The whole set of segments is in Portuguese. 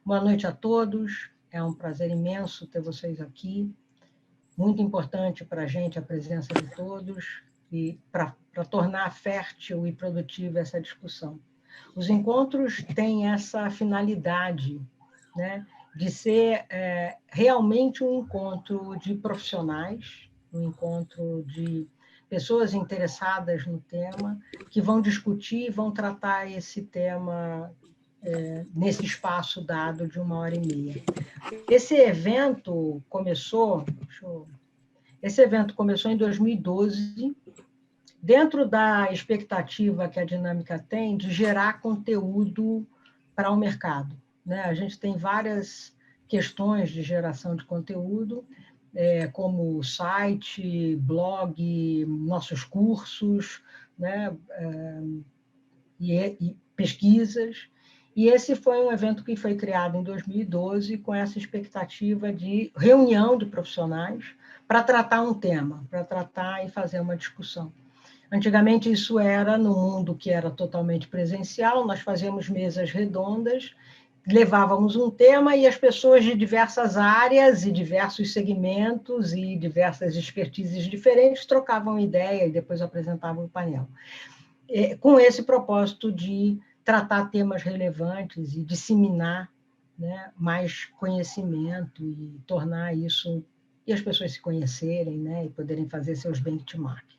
Boa noite a todos. É um prazer imenso ter vocês aqui. Muito importante para a gente a presença de todos e para tornar fértil e produtiva essa discussão. Os encontros têm essa finalidade, né, de ser realmente um encontro de profissionais, um encontro de pessoas interessadas no tema, que vão discutir, vão tratar esse tema nesse espaço dado de 1h30. Esse evento começou em 2012, dentro da expectativa que a Dinâmica tem de gerar conteúdo para o mercado, né? A gente tem várias questões de geração de conteúdo, como site, blog, nossos cursos, né? E pesquisas. E esse foi um evento que foi criado em 2012 com essa expectativa de reunião de profissionais para tratar um tema, para tratar e fazer uma discussão. Antigamente, isso era no mundo que era totalmente presencial, nós fazíamos mesas redondas, levávamos um tema e as pessoas de diversas áreas e diversos segmentos e diversas expertises diferentes trocavam ideia e depois apresentavam o painel. Com esse propósito de tratar temas relevantes e disseminar, né, mais conhecimento e tornar isso, e as pessoas se conhecerem, né, e poderem fazer seus benchmarks.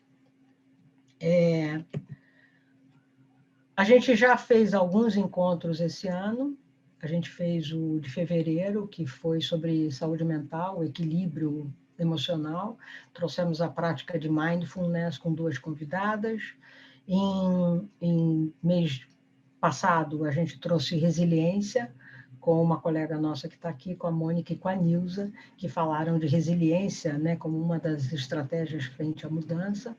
A gente já fez alguns encontros esse ano, a gente fez o de fevereiro, que foi sobre saúde mental, equilíbrio emocional, trouxemos a prática de mindfulness com 2 convidadas. Em mês passado, a gente trouxe resiliência, com uma colega nossa que está aqui, com a Mônica e com a Nilza, que falaram de resiliência, né, como uma das estratégias frente à mudança.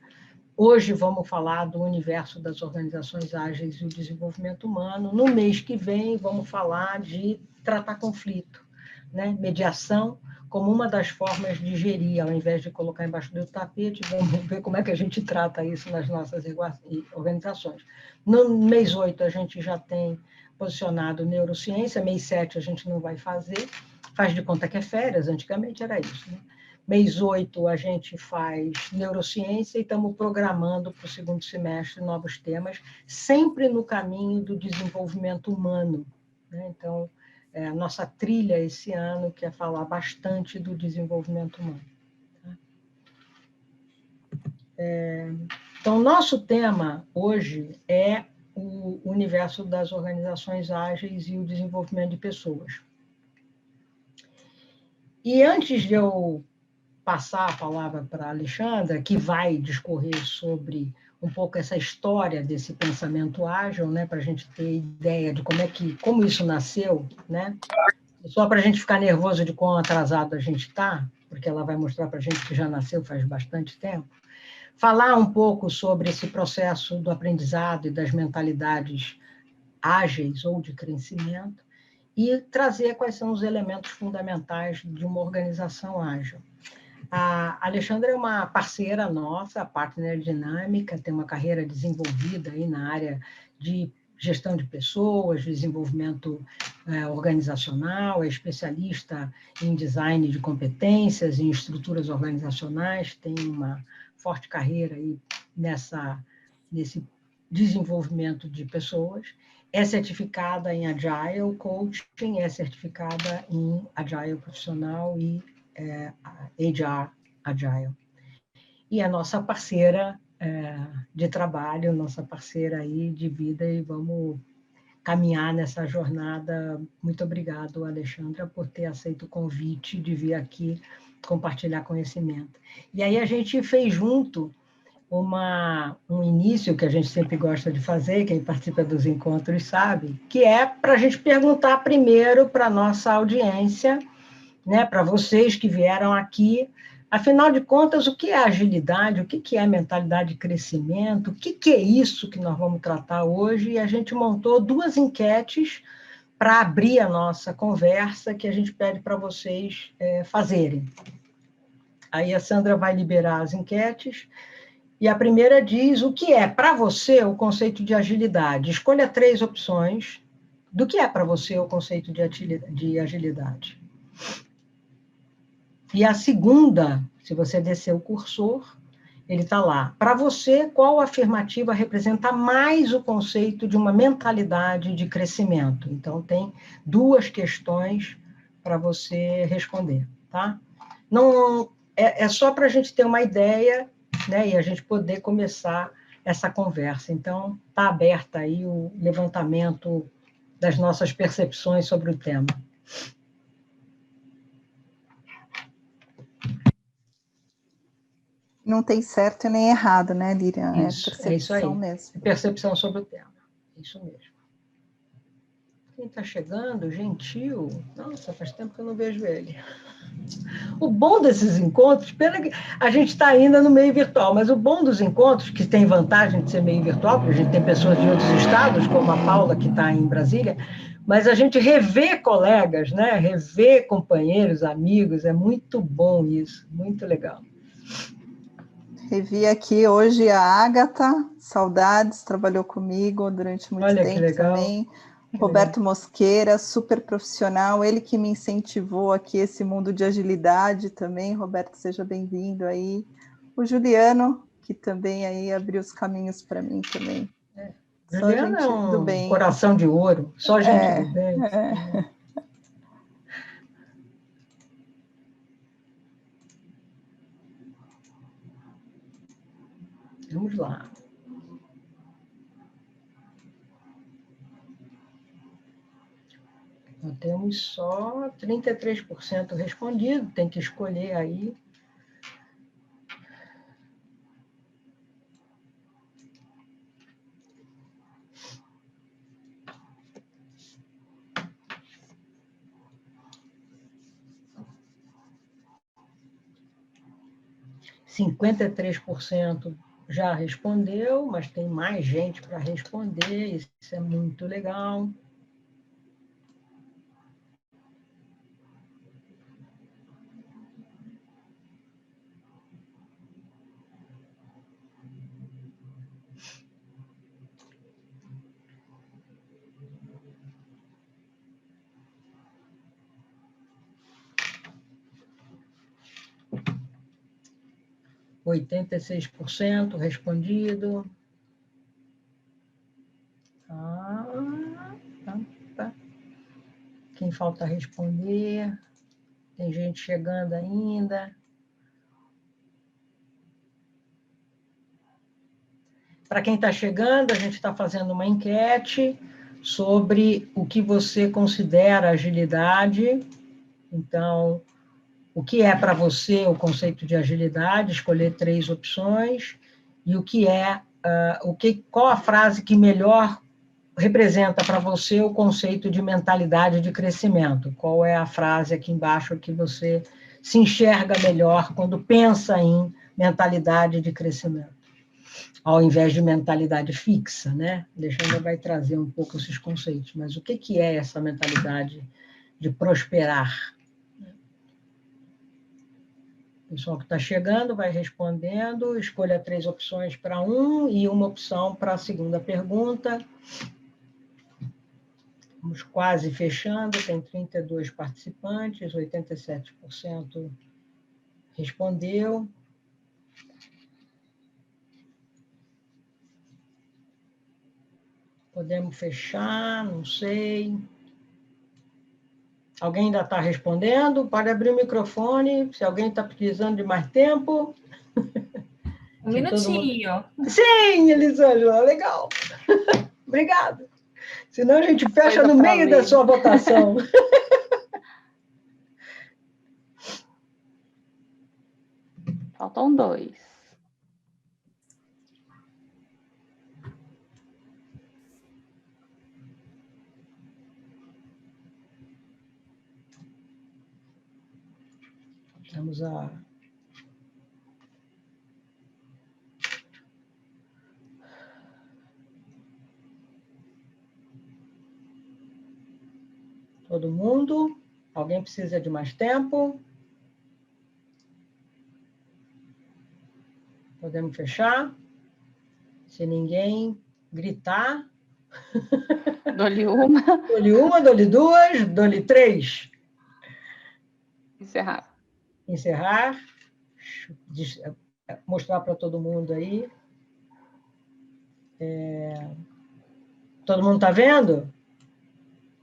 Hoje vamos falar do universo das organizações ágeis e o desenvolvimento humano. No mês que vem, vamos falar de tratar conflito, né, mediação, como uma das formas de gerir, ao invés de colocar embaixo do tapete, vamos ver como é que a gente trata isso nas nossas organizações. No mês 8, a gente já tem posicionado neurociência, mês 7 a gente não vai fazer, faz de conta que é férias, antigamente era isso, né? Mês 8 a gente faz neurociência e estamos programando para o 2º semestre novos temas, sempre no caminho do desenvolvimento humano, né? Então, a nossa trilha esse ano quer falar bastante do desenvolvimento humano. Então, nosso tema hoje é o universo das organizações ágeis e o desenvolvimento de pessoas. E antes de eu passar a palavra para a Alexandra, que vai discorrer sobre um pouco essa história desse pensamento ágil, né, para a gente ter ideia de como isso nasceu, né? Só para a gente ficar nervoso de quão atrasado a gente está, porque ela vai mostrar para a gente que já nasceu faz bastante tempo, falar um pouco sobre esse processo do aprendizado e das mentalidades ágeis ou de crescimento e trazer quais são os elementos fundamentais de uma organização ágil. A Alexandra é uma parceira nossa, a Partner Dinâmica, tem uma carreira desenvolvida aí na área de gestão de pessoas, desenvolvimento organizacional, é especialista em design de competências, em estruturas organizacionais, tem uma forte carreira aí nesse desenvolvimento de pessoas, é certificada em Agile Coaching, é certificada em Agile Profissional e HR Agile. E a nossa parceira de trabalho, nossa parceira aí de vida, e vamos caminhar nessa jornada. Muito obrigado, Alexandra, por ter aceito o convite de vir aqui compartilhar conhecimento. E aí a gente fez junto um início que a gente sempre gosta de fazer, quem participa dos encontros sabe, que é para a gente perguntar primeiro para a nossa audiência, né, para vocês que vieram aqui, afinal de contas, o que é agilidade, o que é mentalidade de crescimento, o que é isso que nós vamos tratar hoje, e a gente montou 2 enquetes para abrir a nossa conversa, que a gente pede para vocês fazerem. Aí a Sandra vai liberar as enquetes, e a primeira diz o que é, para você, o conceito de agilidade. Escolha 3 opções, do que é para você o conceito de agilidade. E a segunda, se você descer o cursor, ele está lá. Para você, qual afirmativa representa mais o conceito de uma mentalidade de crescimento? Então, tem 2 questões para você responder, tá? Não, é só para a gente ter uma ideia, né, e a gente poder começar essa conversa. Então, está aberta aí o levantamento das nossas percepções sobre o tema. Não tem certo nem errado, né, Lilian? Isso, É percepção isso aí. mesmo. É percepção sobre o tema. Isso mesmo. Quem está chegando, gentil. Nossa, faz tempo que eu não vejo ele. O bom desses encontros, pena que a gente está ainda no meio virtual, mas o bom dos encontros, que tem vantagem de ser meio virtual, porque a gente tem pessoas de outros estados, como a Paula, que está em Brasília, mas a gente revê colegas, né? Revê companheiros, amigos, é muito bom isso, muito legal. Revi aqui hoje a Ágata, saudades, trabalhou comigo durante muito Olha, tempo que legal. também. Que Roberto legal. Mosqueira, super profissional, ele que me incentivou aqui esse mundo de agilidade também. Roberto, seja bem-vindo aí. O Juliano, que também aí abriu os caminhos para mim também. Só Juliana é gente do um bem. coração de ouro, só gente do bem. Vamos lá. Então, temos só 33% respondido, tem que escolher aí. Cinquenta e 53% já respondeu, mas tem mais gente para responder, isso é muito legal. R$ 86% respondido. Tá. Quem falta responder? Tem gente chegando ainda. Para quem está chegando, a gente está fazendo uma enquete sobre o que você considera agilidade. Então, o que é para você o conceito de agilidade? Escolher 3 opções. E o que é, qual a frase que melhor representa para você o conceito de mentalidade de crescimento? Qual é a frase aqui embaixo que você se enxerga melhor quando pensa em mentalidade de crescimento? Ao invés de mentalidade fixa, né? Alexandra vai trazer um pouco esses conceitos, mas o que é essa mentalidade de prosperar? O pessoal que está chegando vai respondendo, escolha 3 opções para um e uma opção para a segunda pergunta. Estamos quase fechando, tem 32 participantes, 87% respondeu. Podemos fechar, não sei. Alguém ainda está respondendo? Pode abrir o microfone, se alguém está precisando de mais tempo. Um minutinho. Sim, Elisângela, legal. Obrigada. Senão a gente fecha no meio da sua votação. Faltam 2. Vamos a... Todo mundo? Alguém precisa de mais tempo? Podemos fechar? Se ninguém gritar, Dou-lhe uma. Dou-lhe uma, dou-lhe duas, dou-lhe três. Encerrar. Encerrar. Mostrar para todo mundo aí. Todo mundo está vendo?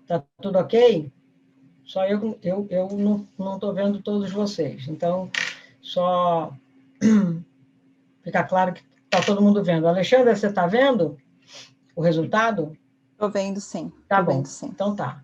Está tudo ok? Só eu não estou vendo todos vocês. Então, só ficar claro que está todo mundo vendo. Alexandra, você está vendo o resultado? Estou vendo, sim. Tá Tô bom, vendo, sim. Então tá.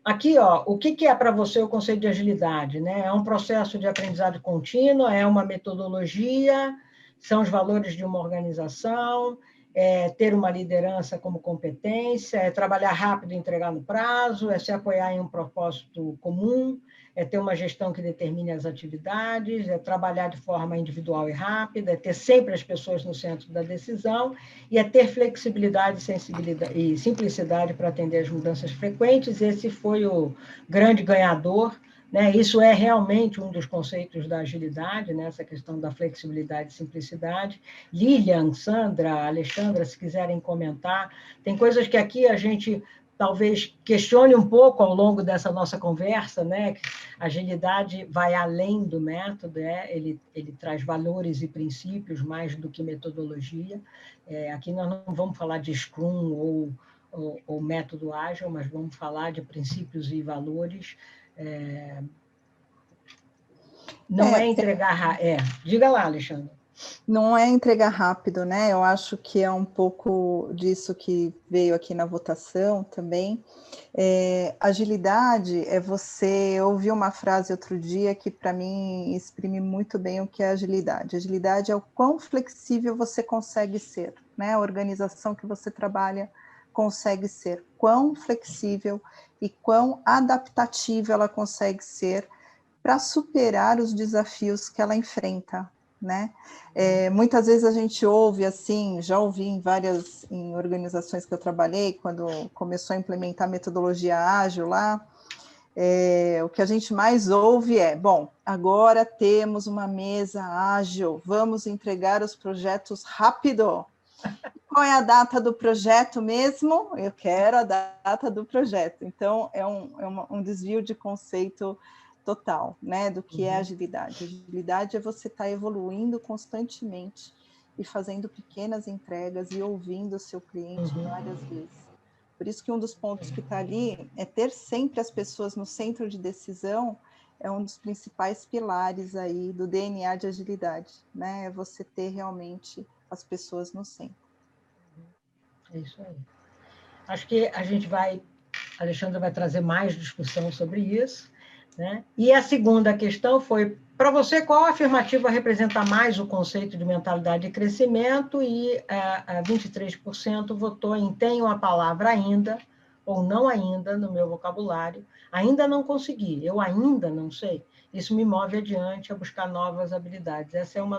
Aqui, ó, o que é para você o conceito de agilidade, né? É um processo de aprendizado contínuo, é uma metodologia, são os valores de uma organização, é ter uma liderança como competência, é trabalhar rápido e entregar no prazo, é se apoiar em um propósito comum, é ter uma gestão que determine as atividades, é trabalhar de forma individual e rápida, é ter sempre as pessoas no centro da decisão e é ter flexibilidade, sensibilidade e simplicidade para atender as mudanças frequentes. Esse foi o grande ganhador, né? Isso é realmente um dos conceitos da agilidade, né? Essa questão da flexibilidade e simplicidade. Lilian, Sandra, Alexandra, se quiserem comentar, tem coisas que aqui a gente talvez questione um pouco ao longo dessa nossa conversa, né? A agilidade vai além do método, ele traz valores e princípios mais do que metodologia. Aqui nós não vamos falar de Scrum ou método ágil, mas vamos falar de princípios e valores. Não é entregar... Diga lá, Alexandre. Não é entregar rápido, né? Eu acho que é um pouco disso que veio aqui na votação também. Agilidade é você... Eu ouvi uma frase outro dia que, para mim, exprime muito bem o que é agilidade. Agilidade é o quão flexível você consegue ser, né? A organização que você trabalha consegue ser. Quão flexível e quão adaptativa ela consegue ser para superar os desafios que ela enfrenta, né? Muitas vezes a gente ouve assim, já ouvi em organizações que eu trabalhei, quando começou a implementar a metodologia ágil lá, o que a gente mais ouve bom, agora temos uma mesa ágil, vamos entregar os projetos rápido. Qual é a data do projeto mesmo? Eu quero a data do projeto. Então, é um desvio de conceito total, né, do que é agilidade. Agilidade é você estar evoluindo constantemente e fazendo pequenas entregas e ouvindo o seu cliente várias vezes. Por isso que um dos pontos que está ali é ter sempre as pessoas no centro de decisão, é um dos principais pilares aí do DNA de agilidade, né? É você ter realmente as pessoas no centro. É isso aí. Acho que a Alexandra vai trazer mais discussão sobre isso, né? E a segunda questão foi, para você, qual afirmativa representa mais o conceito de mentalidade de crescimento? E 23% votou em tenho a palavra ainda, ou não ainda, no meu vocabulário. Ainda não consegui, eu ainda não sei. Isso me move adiante a buscar novas habilidades. Essa é uma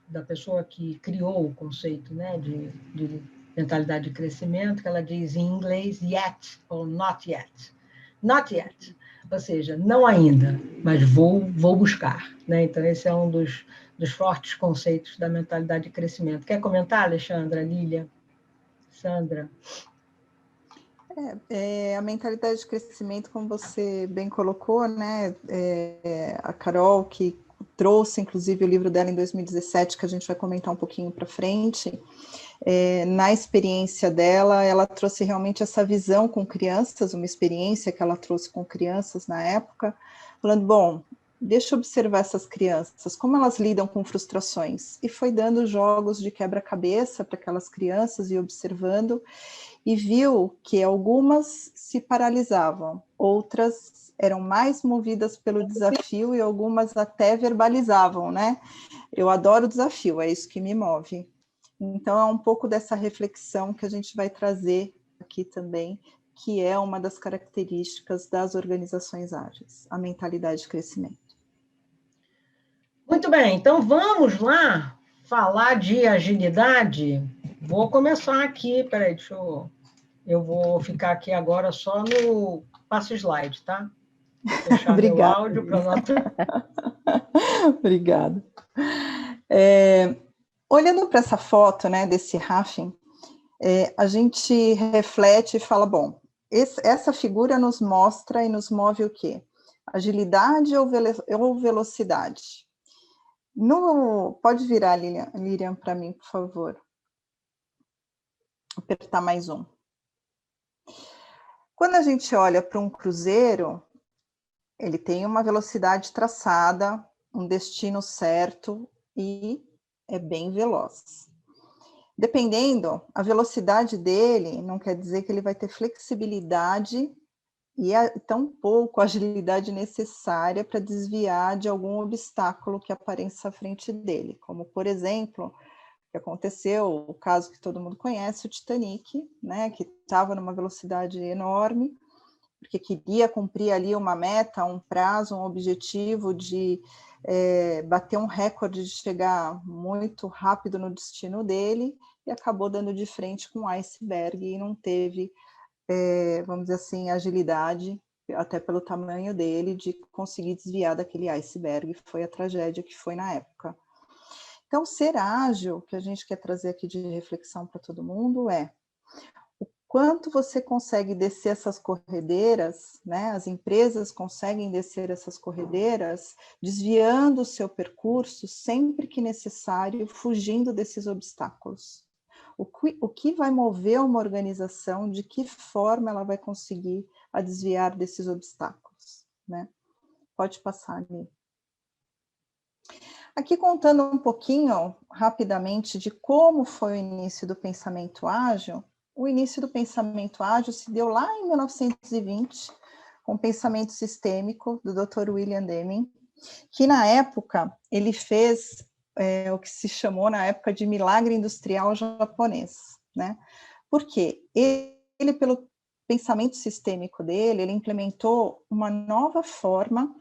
da pessoa que criou o conceito, né, de mentalidade de crescimento, que ela diz em inglês yet ou not yet. Not yet, ou seja, não ainda, mas vou buscar, né? Então, esse é um dos fortes conceitos da mentalidade de crescimento. Quer comentar, Alexandra, Lília, Sandra? A mentalidade de crescimento, como você bem colocou, né? A Carol, que trouxe, inclusive, o livro dela em 2017, que a gente vai comentar um pouquinho para frente, na experiência dela, ela trouxe realmente essa visão com crianças, uma experiência que ela trouxe com crianças na época, falando, bom, deixa eu observar essas crianças, como elas lidam com frustrações, e foi dando jogos de quebra-cabeça para aquelas crianças e observando, e viu que algumas se paralisavam, outras eram mais movidas pelo desafio e algumas até verbalizavam, né? Eu adoro o desafio, é isso que me move. Então, é um pouco dessa reflexão que a gente vai trazer aqui também, que é uma das características das organizações ágeis, a mentalidade de crescimento. Muito bem, então vamos lá falar de agilidade. Vou começar aqui, peraí, eu vou ficar aqui agora só no passo slide, tá? Fechar Obrigada, meu áudio para notar. Obrigada. olhando para essa foto, né, desse Raffin, a gente reflete e fala, bom, essa figura nos mostra e nos move o quê? Agilidade ou velocidade? Pode virar, Lilian, para mim, por favor. Apertar mais um. Quando a gente olha para um cruzeiro, ele tem uma velocidade traçada, um destino certo e é bem veloz. Dependendo, a velocidade dele não quer dizer que ele vai ter flexibilidade e tampouco a agilidade necessária para desviar de algum obstáculo que apareça à frente dele, como, por exemplo, o que aconteceu, o caso que todo mundo conhece, o Titanic, né, que estava numa velocidade enorme, porque queria cumprir ali uma meta, um prazo, um objetivo de bater um recorde de chegar muito rápido no destino dele, e acabou dando de frente com um iceberg e não teve, vamos dizer assim, agilidade, até pelo tamanho dele, de conseguir desviar daquele iceberg. Foi a tragédia que foi na época. Então, ser ágil, que a gente quer trazer aqui de reflexão para todo mundo, quanto você consegue descer essas corredeiras, né? As empresas conseguem descer essas corredeiras, desviando o seu percurso sempre que necessário, fugindo desses obstáculos. O que vai mover uma organização, de que forma ela vai conseguir a desviar desses obstáculos, né? Pode passar ali. Aqui contando um pouquinho, rapidamente, de como foi o início do pensamento ágil. O início do pensamento ágil se deu lá em 1920, com o pensamento sistêmico do Dr. William Deming, que na época ele fez o que se chamou na época de milagre industrial japonês, né? Porque ele, pelo pensamento sistêmico dele, ele implementou uma nova forma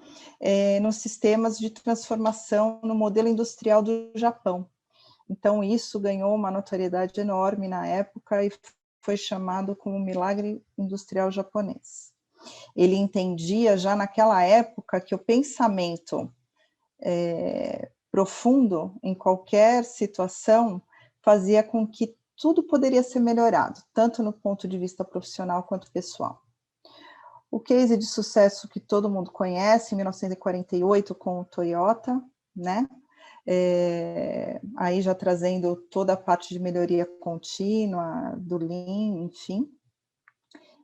nos sistemas de transformação no modelo industrial do Japão. Então, isso ganhou uma notoriedade enorme na época e foi chamado como milagre industrial japonês. Ele entendia já naquela época que o pensamento profundo em qualquer situação fazia com que tudo poderia ser melhorado, tanto no ponto de vista profissional quanto pessoal. O case de sucesso que todo mundo conhece, em 1948, com o Toyota, né? Aí já trazendo toda a parte de melhoria contínua, do Lean, enfim.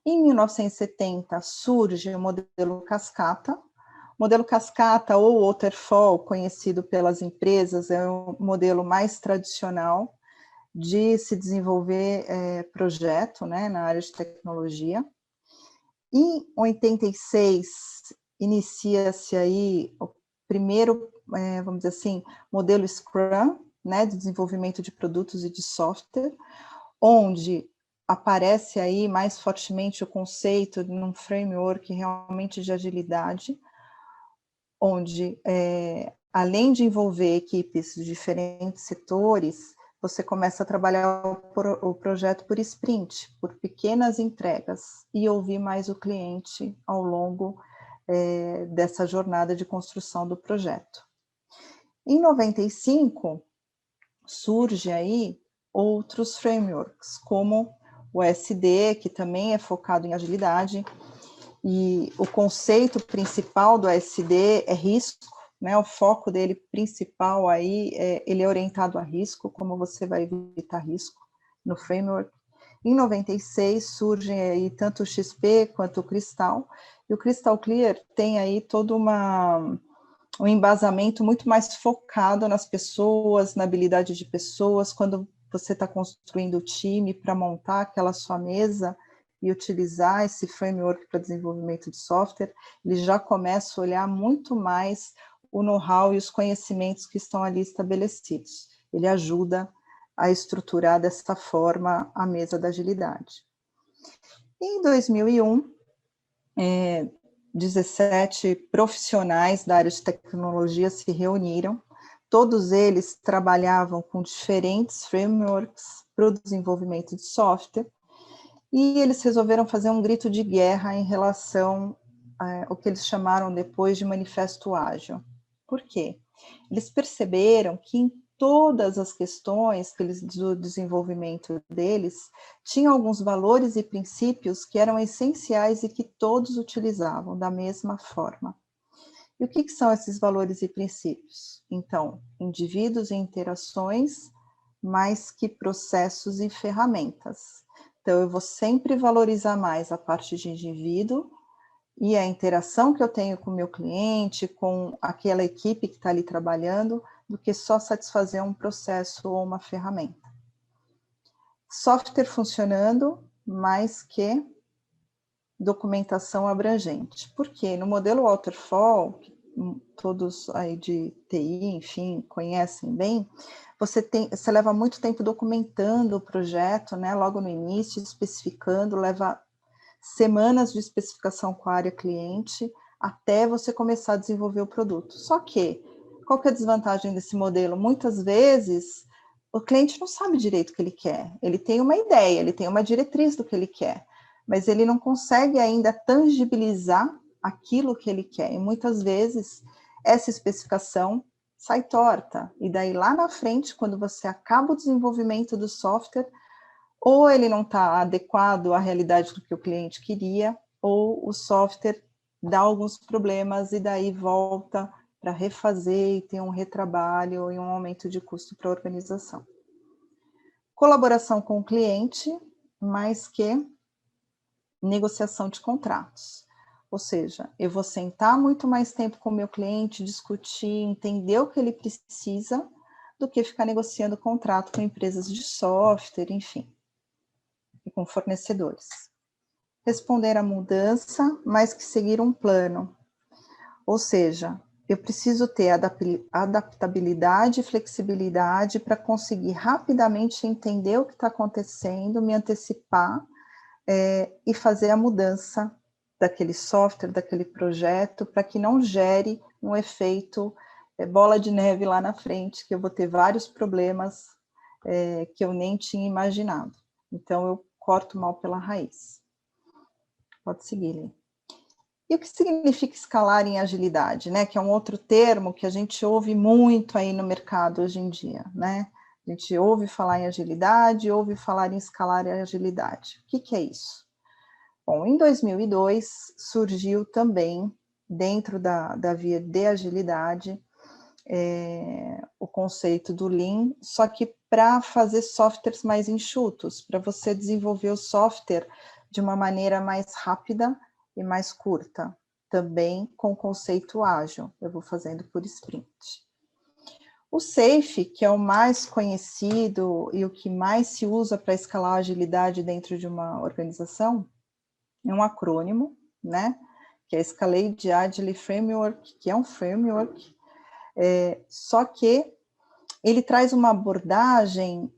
Em 1970, surge o modelo Cascata. O modelo Cascata ou Waterfall, conhecido pelas empresas, é o modelo mais tradicional de se desenvolver projeto, né, na área de tecnologia. Em 86, inicia-se aí o primeiro, vamos dizer assim, modelo Scrum, né, de desenvolvimento de produtos e de software, onde aparece aí mais fortemente o conceito de um framework realmente de agilidade, onde, além de envolver equipes de diferentes setores, você começa a trabalhar o projeto por sprint, por pequenas entregas, e ouvir mais o cliente ao longo dessa jornada de construção do projeto. Em 95, surge aí outros frameworks, como o SD, que também é focado em agilidade, e o conceito principal do SD é risco, né? O foco dele principal aí, ele é orientado a risco, como você vai evitar risco no framework. Em 96 surgem aí tanto o XP quanto o Crystal, e o Crystal Clear tem aí todo um embasamento muito mais focado nas pessoas, na habilidade de pessoas. Quando você está construindo o time para montar aquela sua mesa e utilizar esse framework para desenvolvimento de software, ele já começa a olhar muito mais o know-how e os conhecimentos que estão ali estabelecidos. Ele ajuda a estruturar dessa forma a mesa da agilidade. Em 2001, 17 profissionais da área de tecnologia se reuniram, todos eles trabalhavam com diferentes frameworks para o desenvolvimento de software, e eles resolveram fazer um grito de guerra em relação ao que eles chamaram depois de manifesto ágil. Por quê? Eles perceberam que em todas as questões do desenvolvimento deles tinham alguns valores e princípios que eram essenciais e que todos utilizavam da mesma forma. E o que são esses valores e princípios? Então, indivíduos e interações, mais que processos e ferramentas. Então, eu vou sempre valorizar mais a parte de indivíduo e a interação que eu tenho com o meu cliente, com aquela equipe que está ali trabalhando, do que só satisfazer um processo ou uma ferramenta. Software funcionando, mais que documentação abrangente. Porque no modelo Waterfall, que todos aí de TI, enfim, conhecem bem, você leva muito tempo documentando o projeto, né, logo no início, especificando, leva semanas de especificação com a área cliente, até você começar a desenvolver o produto. Só que, qual que é a desvantagem desse modelo? Muitas vezes, o cliente não sabe direito o que ele quer. Ele tem uma ideia, ele tem uma diretriz do que ele quer, mas ele não consegue ainda tangibilizar aquilo que ele quer. E muitas vezes, essa especificação sai torta. E daí, lá na frente, quando você acaba o desenvolvimento do software, ou ele não está adequado à realidade do que o cliente queria, ou o software dá alguns problemas e daí volta para refazer e tem um retrabalho e um aumento de custo para a organização. Colaboração com o cliente, mais que negociação de contratos. Ou seja, eu vou sentar muito mais tempo com o meu cliente, discutir, entender o que ele precisa, do que ficar negociando contrato com empresas de software, enfim, e com fornecedores. Responder à mudança, mais que seguir um plano. Ou seja, eu preciso ter adaptabilidade e flexibilidade para conseguir rapidamente entender o que está acontecendo, me antecipar e fazer a mudança daquele software, daquele projeto, para que não gere um efeito bola de neve lá na frente, que eu vou ter vários problemas que eu nem tinha imaginado. Então, eu corto mal pela raiz. Pode seguir, Lê. E o que significa escalar em agilidade, né? Que é um outro termo que a gente ouve muito aí no mercado hoje em dia, né? A gente ouve falar em agilidade, ouve falar em escalar em agilidade. O que é isso? Bom, em 2002 surgiu também, dentro da via de agilidade, o conceito do Lean, só que para fazer softwares mais enxutos, para você desenvolver o software de uma maneira mais rápida e mais curta, também com o conceito ágil, eu vou fazendo por sprint. O SAFe, que é o mais conhecido e o que mais se usa para escalar a agilidade dentro de uma organização, é um acrônimo, né, que é Scaled Agile Framework, que é um framework, só que ele traz uma abordagem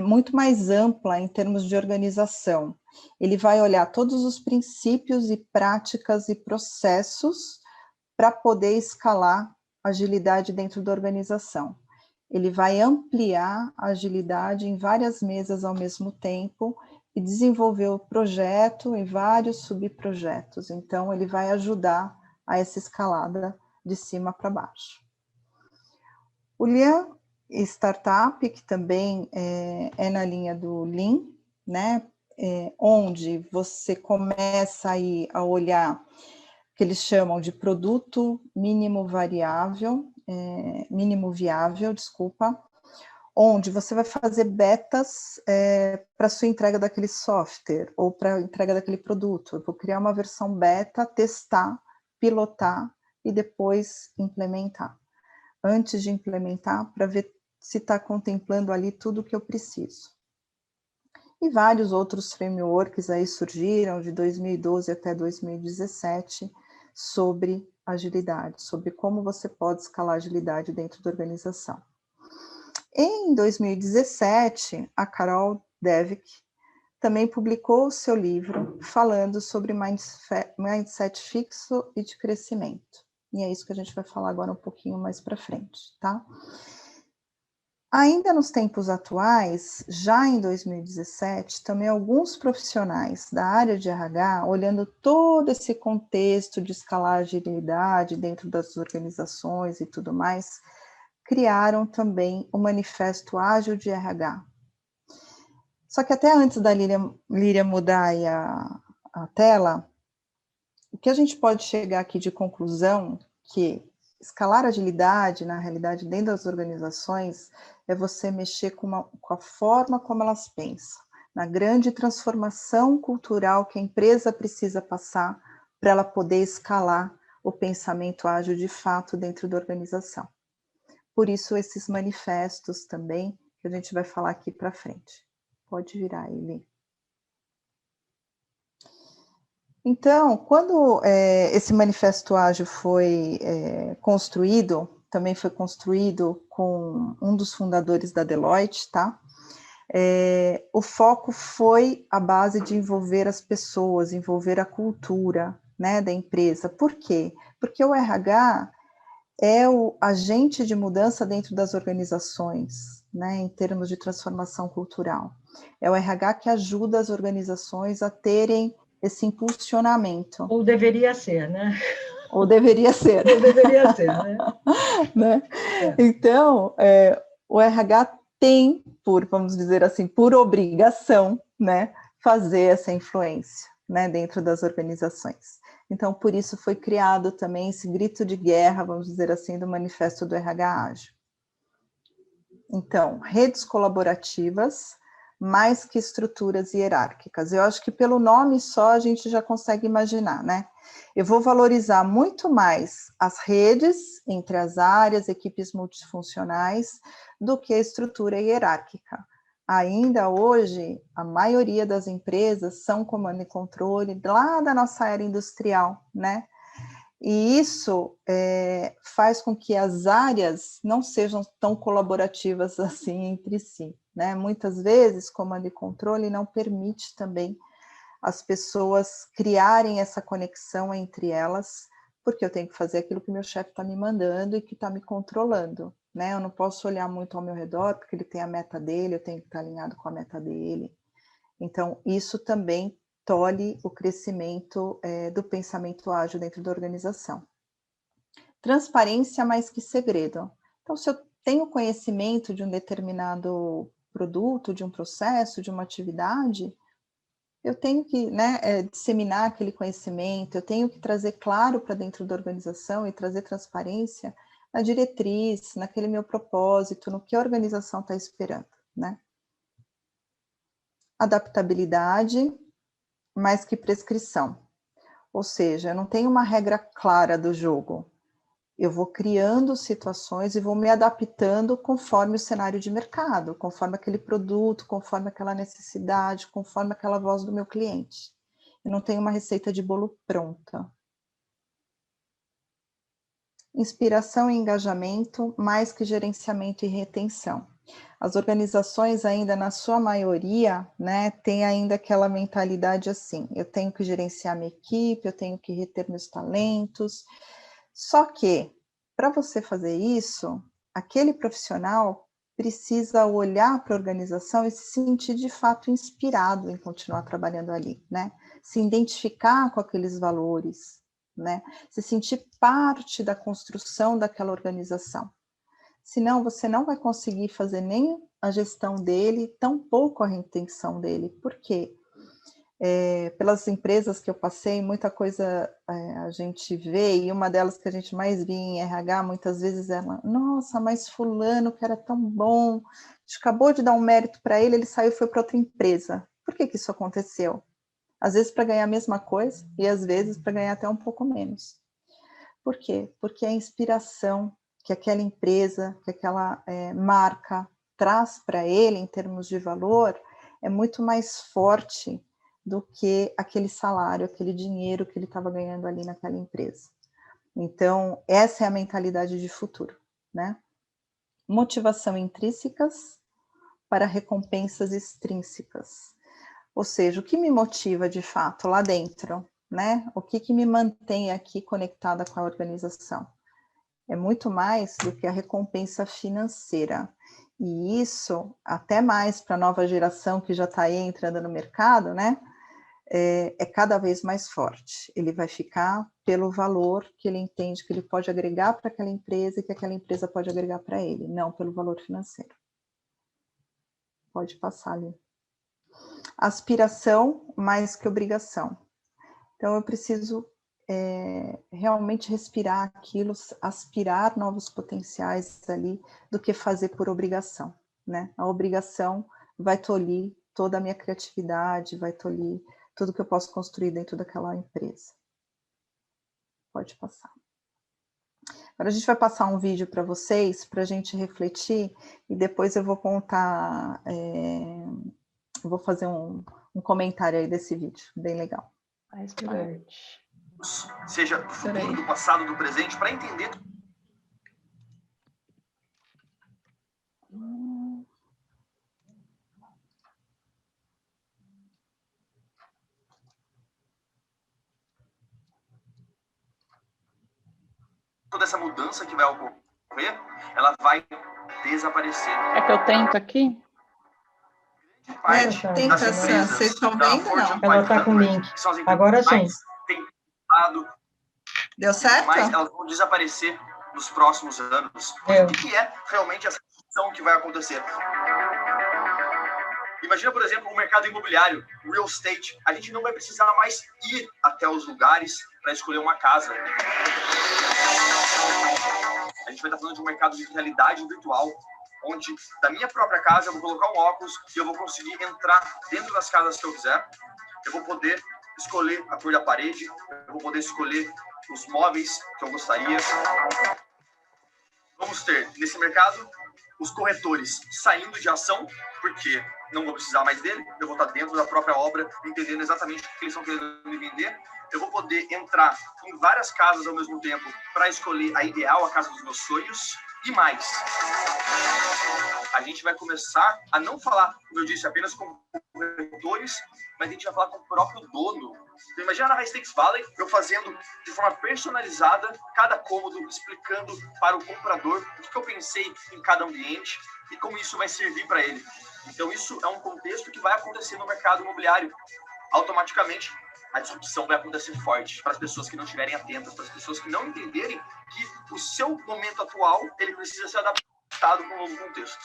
muito mais ampla em termos de organização. Ele vai olhar todos os princípios e práticas e processos para poder escalar a agilidade dentro da organização. Ele vai ampliar a agilidade em várias mesas ao mesmo tempo e desenvolver o projeto em vários subprojetos. Então, ele vai ajudar a essa escalada de cima para baixo. O Lean Startup, que também é na linha do Lean, né? Onde você começa aí a olhar que eles chamam de produto mínimo viável, onde você vai fazer betas para a sua entrega daquele software ou para a entrega daquele produto. Eu vou criar uma versão beta, testar, pilotar e depois implementar. Antes de implementar, para ver se está contemplando ali tudo o que eu preciso. E vários outros frameworks aí surgiram de 2012 até 2017 sobre agilidade, sobre como você pode escalar agilidade dentro da organização. Em 2017, a Carol Dweck também publicou o seu livro falando sobre mindset fixo e de crescimento. E é isso que a gente vai falar agora um pouquinho mais para frente, tá? Ainda nos tempos atuais, já em 2017, também alguns profissionais da área de RH, olhando todo esse contexto de escalar agilidade dentro das organizações e tudo mais, criaram também o Manifesto Ágil de RH. Só que até antes da Líria mudar aí a tela, o que a gente pode chegar aqui de conclusão, que escalar agilidade, na realidade, dentro das organizações, é você mexer com a forma como elas pensam, na grande transformação cultural que a empresa precisa passar para ela poder escalar o pensamento ágil de fato dentro da organização. Por isso, esses manifestos também, que a gente vai falar aqui para frente. Pode virar ele. Então, quando esse Manifesto Ágil foi construído, também foi construído com um dos fundadores da Deloitte, tá? O foco foi a base de envolver as pessoas, envolver a cultura, né, da empresa. Por quê? Porque o RH é o agente de mudança dentro das organizações, né, em termos de transformação cultural. É o RH que ajuda as organizações a terem esse impulsionamento. Ou deveria ser, né? Ou deveria ser. Ou deveria ser, né? Né? Então, o RH tem, vamos dizer assim, por obrigação, né, fazer essa influência, né, dentro das organizações. Então, por isso foi criado também esse grito de guerra, vamos dizer assim, do Manifesto do RH Ágil. Então, redes colaborativas, mais que estruturas hierárquicas. Eu acho que pelo nome só a gente já consegue imaginar, né? Eu vou valorizar muito mais as redes entre as áreas, equipes multifuncionais, do que a estrutura hierárquica. Ainda hoje, a maioria das empresas são comando e controle lá da nossa era industrial, né? E isso faz com que as áreas não sejam tão colaborativas assim entre si, né? Muitas vezes, comando e controle não permite também as pessoas criarem essa conexão entre elas, porque eu tenho que fazer aquilo que meu chefe está me mandando e que está me controlando, né? Eu não posso olhar muito ao meu redor, porque ele tem a meta dele, eu tenho que estar alinhado com a meta dele. Então, isso também tolhe o crescimento do pensamento ágil dentro da organização. Transparência mais que segredo. Então, se eu tenho conhecimento de um determinado produto, de um processo, de uma atividade, eu tenho que, né, disseminar aquele conhecimento, eu tenho que trazer claro para dentro da organização e trazer transparência na diretriz, naquele meu propósito, no que a organização está esperando, né? Adaptabilidade mais que prescrição. Ou seja, eu não tenho uma regra clara do jogo. Eu vou criando situações e vou me adaptando conforme o cenário de mercado, conforme aquele produto, conforme aquela necessidade, conforme aquela voz do meu cliente. Eu não tenho uma receita de bolo pronta. Inspiração e engajamento, mais que gerenciamento e retenção. As organizações ainda, na sua maioria, né, tem ainda aquela mentalidade assim, eu tenho que gerenciar minha equipe, eu tenho que reter meus talentos. Só que, para você fazer isso, aquele profissional precisa olhar para a organização e se sentir de fato inspirado em continuar trabalhando ali, né? Se identificar com aqueles valores, né? Se sentir parte da construção daquela organização. Senão, você não vai conseguir fazer nem a gestão dele, tampouco a retenção dele. Por quê? Pelas empresas que eu passei, muita coisa a gente vê, e uma delas que a gente mais vê em RH, muitas vezes ela, nossa, mas fulano que era tão bom, a gente acabou de dar um mérito para ele, ele saiu e foi para outra empresa. Por que isso aconteceu? Às vezes para ganhar a mesma coisa, e às vezes para ganhar até um pouco menos. Por quê? Porque a inspiração que aquela empresa, que aquela marca traz para ele em termos de valor, é muito mais forte do que aquele salário, aquele dinheiro que ele estava ganhando ali naquela empresa. Então, essa é a mentalidade de futuro, né? Motivação intrínsecas para recompensas extrínsecas. Ou seja, o que me motiva de fato lá dentro, né? O que me mantém aqui conectada com a organização? É muito mais do que a recompensa financeira. E isso, até mais para a nova geração que já está aí entrando no mercado, né? é cada vez mais forte. Ele vai ficar pelo valor que ele entende que ele pode agregar para aquela empresa e que aquela empresa pode agregar para ele, não pelo valor financeiro. Pode passar ali. Aspiração mais que obrigação. Então, eu preciso realmente respirar aquilo, aspirar novos potenciais ali, do que fazer por obrigação, né? A obrigação vai tolir toda a minha criatividade, vai tolir tudo que eu posso construir dentro daquela empresa. Pode passar. Agora a gente vai passar um vídeo para vocês, para a gente refletir, e depois eu vou contar, eu vou fazer um comentário aí desse vídeo, bem legal. Faz parte. Seja do futuro, do passado, do presente, para entender. Toda essa mudança que vai ocorrer, ela vai desaparecer. É que eu tento aqui? Tenta, vocês estão vendo? Não. Ela está com o link. Agora sim. Deu certo? Mas elas vão desaparecer nos próximos anos. O que é realmente essa ação que vai acontecer? Imagina, por exemplo, o mercado imobiliário, o real estate. A gente não vai precisar mais ir até os lugares para escolher uma casa. A gente vai estar falando de um mercado de realidade virtual, onde da minha própria casa eu vou colocar um óculos e eu vou conseguir entrar dentro das casas que eu quiser. Eu vou poder escolher a cor da parede, eu vou poder escolher os móveis que eu gostaria. Vamos ter, nesse mercado, os corretores saindo de ação, porque não vou precisar mais dele, eu vou estar dentro da própria obra, entendendo exatamente o que eles estão querendo me vender. Eu vou poder entrar em várias casas ao mesmo tempo para escolher a ideal, a casa dos meus sonhos. E mais, a gente vai começar a não falar, como eu disse, apenas com corretores, mas a gente vai falar com o próprio dono. Então, imagina na High Stakes Valley, eu fazendo de forma personalizada cada cômodo, explicando para o comprador o que eu pensei em cada ambiente e como isso vai servir para ele. Então, isso é um contexto que vai acontecer no mercado imobiliário. Automaticamente, a disrupção vai acontecer forte para as pessoas que não estiverem atentas, para as pessoas que não entenderem que o seu momento atual ele precisa ser adaptado com um novo contexto.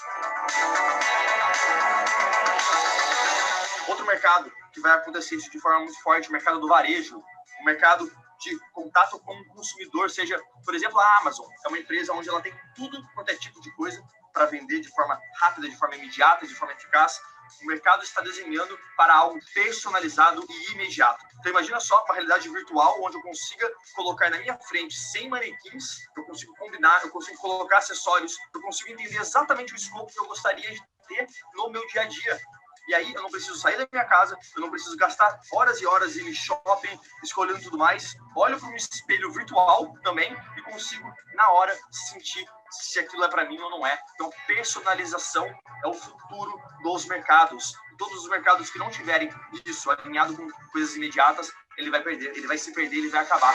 Outro mercado que vai acontecer isso de forma muito forte, o mercado do varejo, o mercado de contato com o consumidor, seja, por exemplo, a Amazon, é uma empresa onde ela tem tudo quanto é tipo de coisa para vender de forma rápida, de forma imediata, de forma eficaz. O mercado está desenhando para algo personalizado e imediato. Então imagina só uma realidade virtual onde eu consiga colocar na minha frente 100 manequins, eu consigo combinar, eu consigo colocar acessórios, eu consigo entender exatamente o escopo que eu gostaria de ter no meu dia a dia. E aí eu não preciso sair da minha casa, eu não preciso gastar horas e horas em shopping, escolhendo tudo mais. Olho para um espelho virtual também e consigo, na hora, sentir se aquilo é para mim ou não é. Então, personalização é o futuro dos mercados. Todos os mercados que não tiverem isso alinhado com coisas imediatas, ele vai perder, ele vai se perder, ele vai acabar.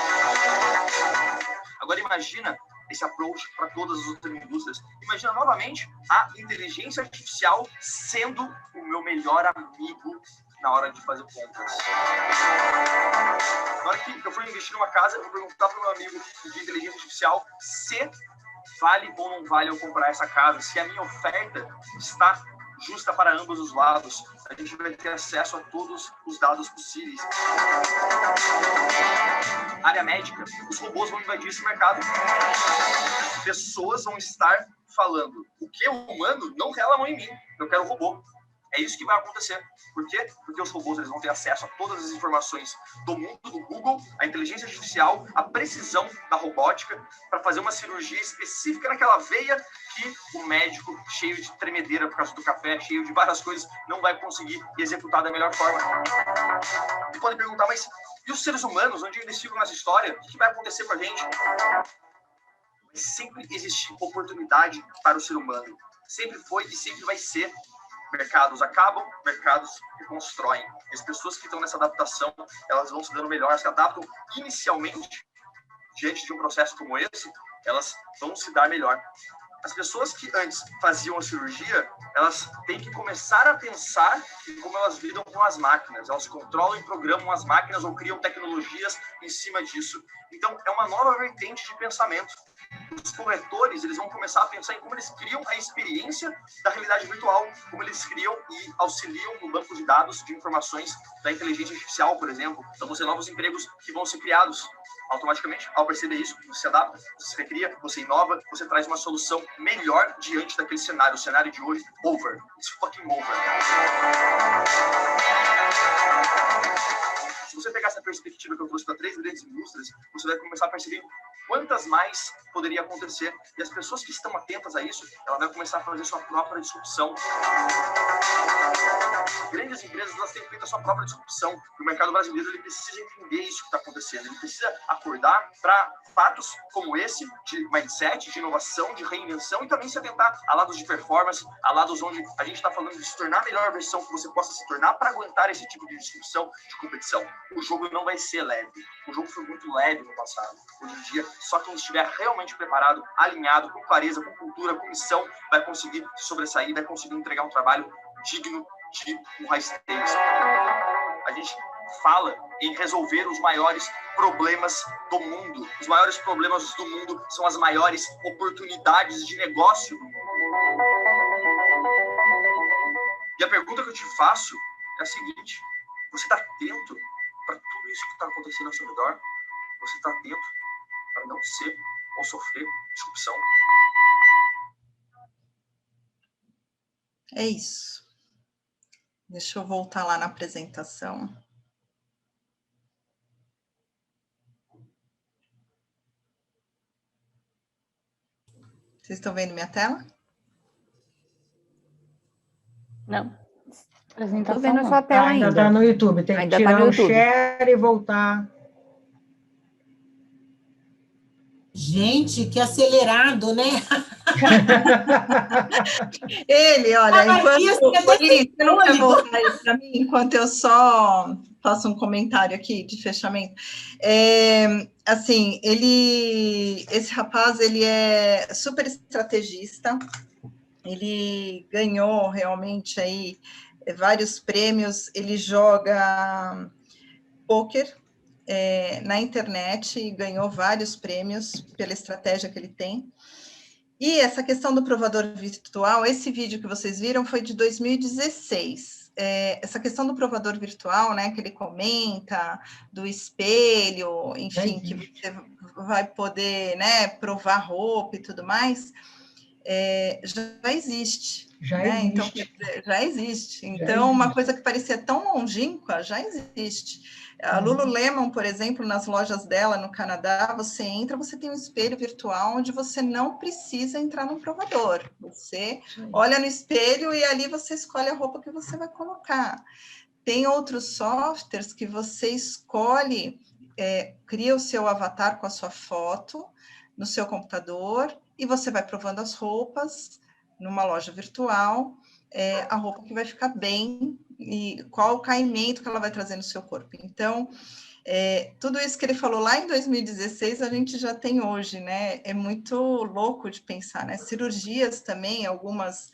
Agora imagina esse approach para todas as outras indústrias. Imagina novamente a inteligência artificial sendo o meu melhor amigo na hora de fazer compras. Na hora que eu for investir numa casa, eu vou perguntar para o meu amigo de inteligência artificial se vale ou não vale eu comprar essa casa, se a minha oferta está justa para ambos os lados. A gente vai ter acesso a todos os dados possíveis. Área médica, os robôs vão invadir esse mercado. Pessoas vão estar falando, o que é humano não rela a mão em mim, eu quero robô. É isso que vai acontecer. Por quê? Porque os robôs eles vão ter acesso a todas as informações do mundo do Google, a inteligência artificial, a precisão da robótica, para fazer uma cirurgia específica naquela veia que o médico, cheio de tremedeira por causa do café, cheio de várias coisas, não vai conseguir executar da melhor forma. E podem perguntar, mas e os seres humanos? Onde eles ficam nessa história? O que vai acontecer com a gente? Sempre existiu oportunidade para o ser humano. Sempre foi e sempre vai ser. Mercados acabam, mercados constroem. E as pessoas que estão nessa adaptação, elas vão se dando melhor, elas se adaptam inicialmente, diante de um processo como esse, elas vão se dar melhor. As pessoas que antes faziam a cirurgia, elas têm que começar a pensar em como elas lidam com as máquinas. Elas controlam e programam as máquinas ou criam tecnologias em cima disso. Então, é uma nova vertente de pensamento. Os corretores, eles vão começar a pensar em como eles criam a experiência da realidade virtual, como eles criam e auxiliam no banco de dados de informações da inteligência artificial, por exemplo. Então, vão ser novos empregos que vão ser criados automaticamente. Ao perceber isso, você se adapta, você se recria, você inova, você traz uma solução melhor diante daquele cenário. O cenário de hoje, over. It's fucking over. Se você pegar essa perspectiva que eu trouxe para 3 grandes indústrias, você vai começar a perceber quantas mais poderia acontecer. E as pessoas que estão atentas a isso, ela vai começar a fazer sua própria disrupção. Grandes empresas, elas têm feito a sua própria disrupção. O mercado brasileiro, ele precisa entender isso que está acontecendo. Ele precisa acordar para fatos como esse, de mindset, de inovação, de reinvenção, e também se atentar a lados de performance, a lados onde a gente está falando de se tornar a melhor versão que você possa se tornar para aguentar esse tipo de disrupção, de competição. O jogo não vai ser leve. O jogo foi muito leve no passado. Hoje em dia, só quem estiver realmente preparado, alinhado, com clareza, com cultura, com missão, vai conseguir se sobressair, vai conseguir entregar um trabalho digno de um high stakes. A gente fala em resolver os maiores problemas do mundo. Os maiores problemas do mundo são as maiores oportunidades de negócio do mundo. E a pergunta que eu te faço é a seguinte: você está atento para tudo isso que está acontecendo ao seu redor? Você está atento para não ser ou sofrer disrupção? É isso. Deixa eu voltar lá na apresentação. Vocês estão vendo minha tela? Não. Estou vendo a sua tela ainda. Está no YouTube, tem que tirar o share e voltar. Gente, que acelerado, né? Ele, olha, você não quer voltar aí para mim, enquanto eu só faço um comentário aqui de fechamento. Assim, esse rapaz, ele é super estrategista, ele ganhou realmente aí vários prêmios, ele joga pôquer na internet e ganhou vários prêmios pela estratégia que ele tem. E essa questão do provador virtual, esse vídeo que vocês viram foi de 2016. Essa questão do provador virtual, né, que ele comenta, do espelho, enfim, que você vai poder, né, provar roupa e tudo mais, já existe. Então, já existe. Então, uma coisa que parecia tão longínqua, já existe. A Lululemon, por exemplo, nas lojas dela no Canadá, você entra, você tem um espelho virtual onde você não precisa entrar no provador. Você olha no espelho e ali você escolhe a roupa que você vai colocar. Tem outros softwares que você escolhe, cria o seu avatar com a sua foto no seu computador e você vai provando as roupas numa loja virtual, a roupa que vai ficar bem e qual o caimento que ela vai trazer no seu corpo. Então, tudo isso que ele falou lá em 2016, a gente já tem hoje, né? É muito louco de pensar, né? Cirurgias também, algumas...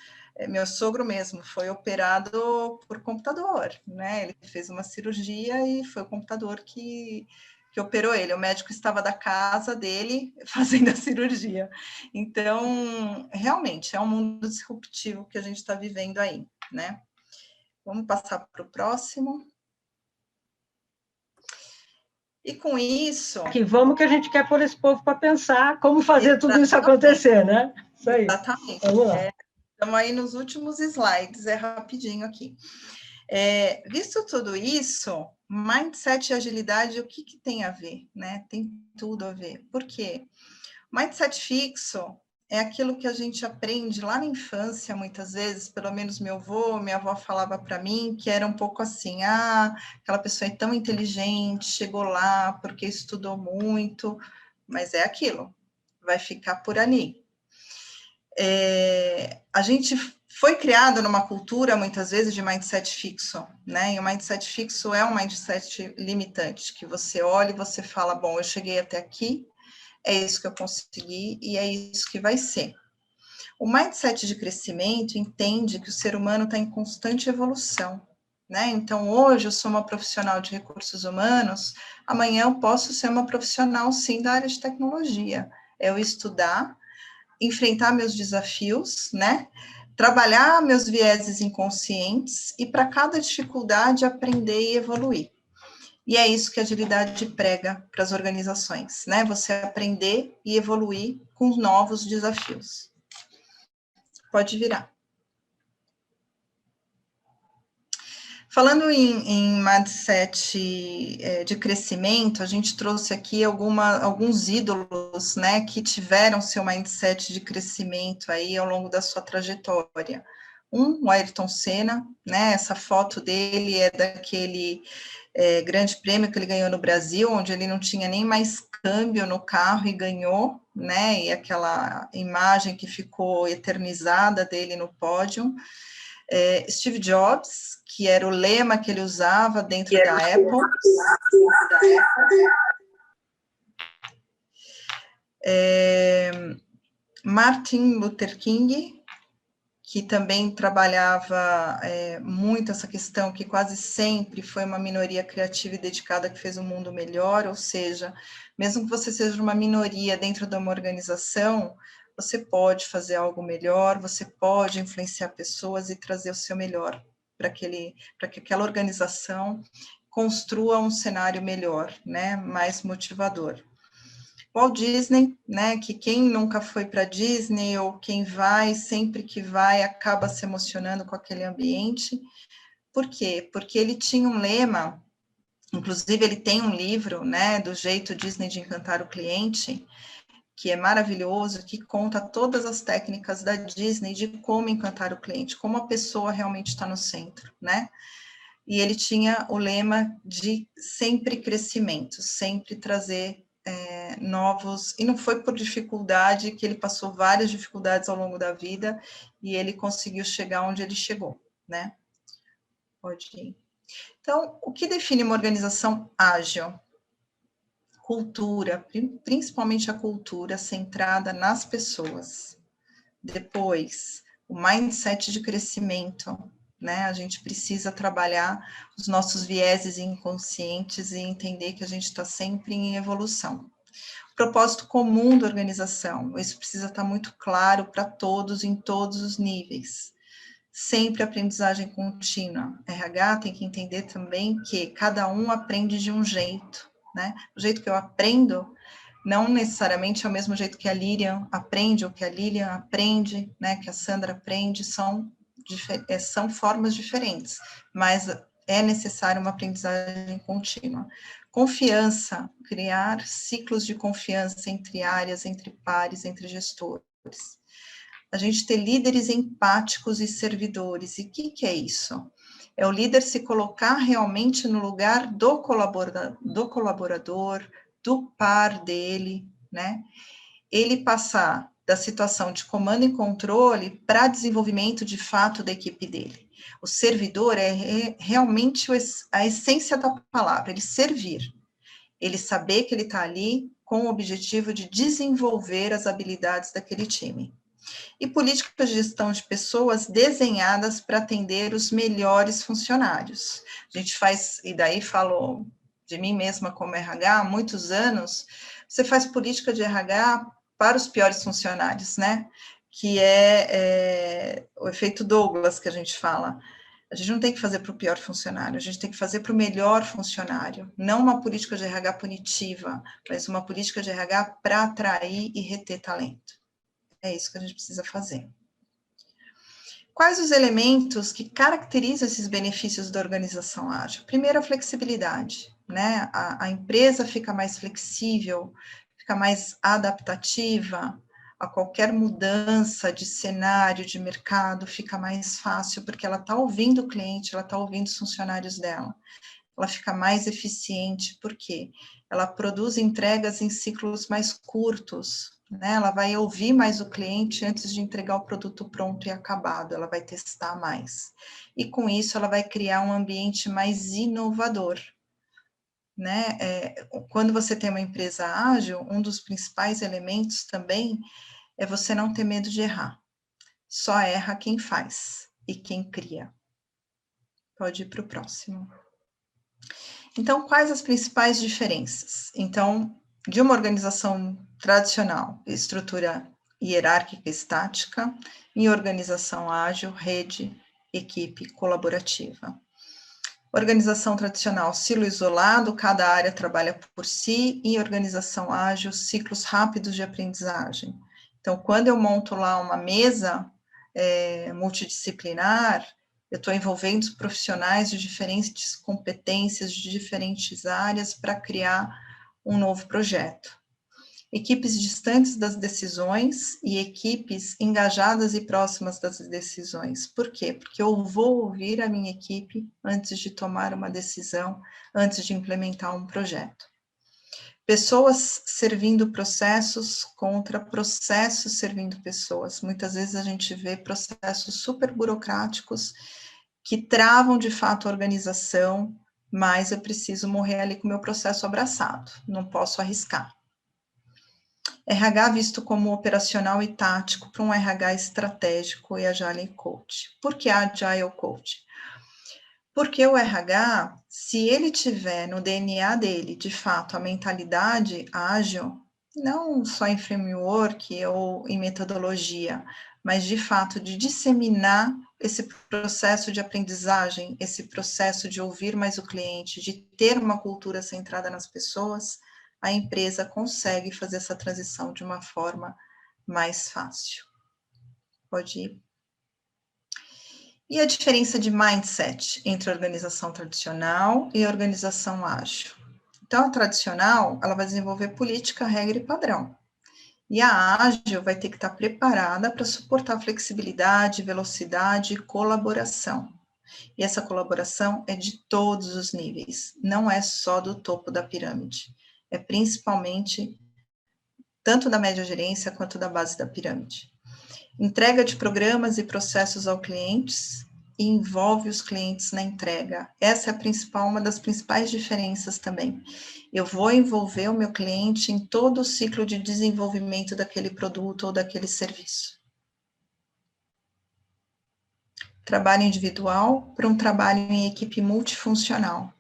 meu sogro mesmo foi operado por computador, né? Ele fez uma cirurgia e foi o computador que operou ele. O médico estava da casa dele fazendo a cirurgia. Então, realmente, é um mundo disruptivo que a gente está vivendo aí, né? Vamos passar para o próximo. E com isso... Vamos que a gente quer pôr esse povo para pensar como fazer tudo isso acontecer, né? Isso aí. Exatamente. Vamos lá. Estamos aí nos últimos slides, rapidinho aqui. Visto tudo isso, mindset e agilidade, o que tem a ver, né? Tem tudo a ver. Por quê? Mindset fixo é aquilo que a gente aprende lá na infância, muitas vezes, pelo menos meu avô, minha avó falava para mim, que era um pouco assim, aquela pessoa é tão inteligente, chegou lá porque estudou muito, mas é aquilo, vai ficar por ali. A gente foi criado numa cultura, muitas vezes, de mindset fixo, né? E o mindset fixo é um mindset limitante, que você olha e você fala, bom, eu cheguei até aqui, é isso que eu consegui e é isso que vai ser. O mindset de crescimento entende que o ser humano está em constante evolução, né? Então, hoje eu sou uma profissional de recursos humanos, amanhã eu posso ser uma profissional, sim, da área de tecnologia. É eu estudar, enfrentar meus desafios, né? Trabalhar meus vieses inconscientes e, para cada dificuldade, aprender e evoluir. E é isso que a agilidade prega para as organizações, né? Você aprender e evoluir com novos desafios. Pode virar. Falando em mindset de crescimento, a gente trouxe aqui alguns ídolos, né, que tiveram seu mindset de crescimento aí ao longo da sua trajetória. O Ayrton Senna, né, essa foto dele é daquele grande prêmio que ele ganhou no Brasil, onde ele não tinha nem mais câmbio no carro e ganhou, né, e aquela imagem que ficou eternizada dele no pódio. Steve Jobs, que era o lema que ele usava dentro da Apple. Martin Luther King, que também trabalhava muito essa questão, que quase sempre foi uma minoria criativa e dedicada que fez o mundo melhor, ou seja, mesmo que você seja uma minoria dentro de uma organização, você pode fazer algo melhor, você pode influenciar pessoas e trazer o seu melhor para que aquela organização construa um cenário melhor, né, mais motivador. Walt Disney, né, que quem nunca foi para Disney ou quem vai, sempre que vai, acaba se emocionando com aquele ambiente. Por quê? Porque ele tinha um lema, inclusive ele tem um livro, né, do jeito Disney de encantar o cliente, que é maravilhoso, que conta todas as técnicas da Disney de como encantar o cliente, como a pessoa realmente está no centro, né? E ele tinha o lema de sempre crescimento, sempre trazer novos, e não foi por dificuldade que ele passou várias dificuldades ao longo da vida, e ele conseguiu chegar onde ele chegou, né? Pode ir. Então, o que define uma organização ágil? Cultura, principalmente a cultura centrada nas pessoas. Depois, o mindset de crescimento, né? A gente precisa trabalhar os nossos vieses inconscientes e entender que a gente está sempre em evolução. O propósito comum da organização, isso precisa estar muito claro para todos, em todos os níveis. Sempre aprendizagem contínua. RH tem que entender também que cada um aprende de um jeito, né? O jeito que eu aprendo não necessariamente é o mesmo jeito que a Lilian aprende, ou que a Lilian aprende, né, que a Sandra aprende, são formas diferentes, mas é necessário uma aprendizagem contínua. Confiança, criar ciclos de confiança entre áreas, entre pares, entre gestores. A gente ter líderes empáticos e servidores. E o que é isso? É o líder se colocar realmente no lugar do colaborador, do par dele, né? Ele passar da situação de comando e controle para desenvolvimento de fato da equipe dele. O servidor é realmente a essência da palavra, ele servir. Ele saber que ele está ali com o objetivo de desenvolver as habilidades daquele time. E políticas de gestão de pessoas desenhadas para atender os melhores funcionários. A gente faz, e daí falo de mim mesma como RH, há muitos anos, você faz política de RH para os piores funcionários, né? Que é o efeito Douglas que a gente fala. A gente não tem que fazer para o pior funcionário, a gente tem que fazer para o melhor funcionário. Não uma política de RH punitiva, mas uma política de RH para atrair e reter talento. É isso que a gente precisa fazer. Quais os elementos que caracterizam esses benefícios da organização ágil? Primeiro, a flexibilidade, né? A empresa fica mais flexível, fica mais adaptativa a qualquer mudança de cenário, de mercado, fica mais fácil, porque ela está ouvindo o cliente, ela está ouvindo os funcionários dela. Ela fica mais eficiente, porque ela produz entregas em ciclos mais curtos, né? Ela vai ouvir mais o cliente antes de entregar o produto pronto e acabado, ela vai testar mais. E com isso ela vai criar um ambiente mais inovador, né? Quando você tem uma empresa ágil, um dos principais elementos também é você não ter medo de errar. só erra quem faz e quem cria. Pode ir para o próximo. Então, quais as principais diferenças? Então, de uma organização tradicional, estrutura hierárquica estática, em organização ágil, rede, equipe colaborativa. Organização tradicional, silo isolado, cada área trabalha por si, e organização ágil, ciclos rápidos de aprendizagem. Então, quando eu monto lá uma mesa multidisciplinar, eu estou envolvendo os profissionais de diferentes competências, de diferentes áreas, para criar um novo projeto. Equipes distantes das decisões e equipes engajadas e próximas das decisões. Por quê? Porque eu vou ouvir a minha equipe antes de tomar uma decisão, antes de implementar um projeto. Pessoas servindo processos contra processos servindo pessoas. Muitas vezes a gente vê processos super burocráticos que travam de fato a organização, mas eu preciso morrer ali com o meu processo abraçado, não posso arriscar. RH visto como operacional e tático para um RH estratégico e Agile Coach. Por que Agile Coach? Porque o RH, se ele tiver no DNA dele, de fato, a mentalidade ágil, não só em framework ou em metodologia, mas de fato de disseminar esse processo de aprendizagem, esse processo de ouvir mais o cliente, de ter uma cultura centrada nas pessoas, a empresa consegue fazer essa transição de uma forma mais fácil. Pode ir. E a diferença de mindset entre a organização tradicional e a organização ágil? Então, a tradicional, ela vai desenvolver política, regra e padrão. E a ágil vai ter que estar preparada para suportar flexibilidade, velocidade e colaboração. E essa colaboração é de todos os níveis, não é só do topo da pirâmide. É principalmente tanto da média gerência quanto da base da pirâmide. Entrega de programas e processos aos clientes e envolve os clientes na entrega. Essa é uma das principais diferenças também. Eu vou envolver o meu cliente em todo o ciclo de desenvolvimento daquele produto ou daquele serviço. Trabalho individual para um trabalho em equipe multifuncional.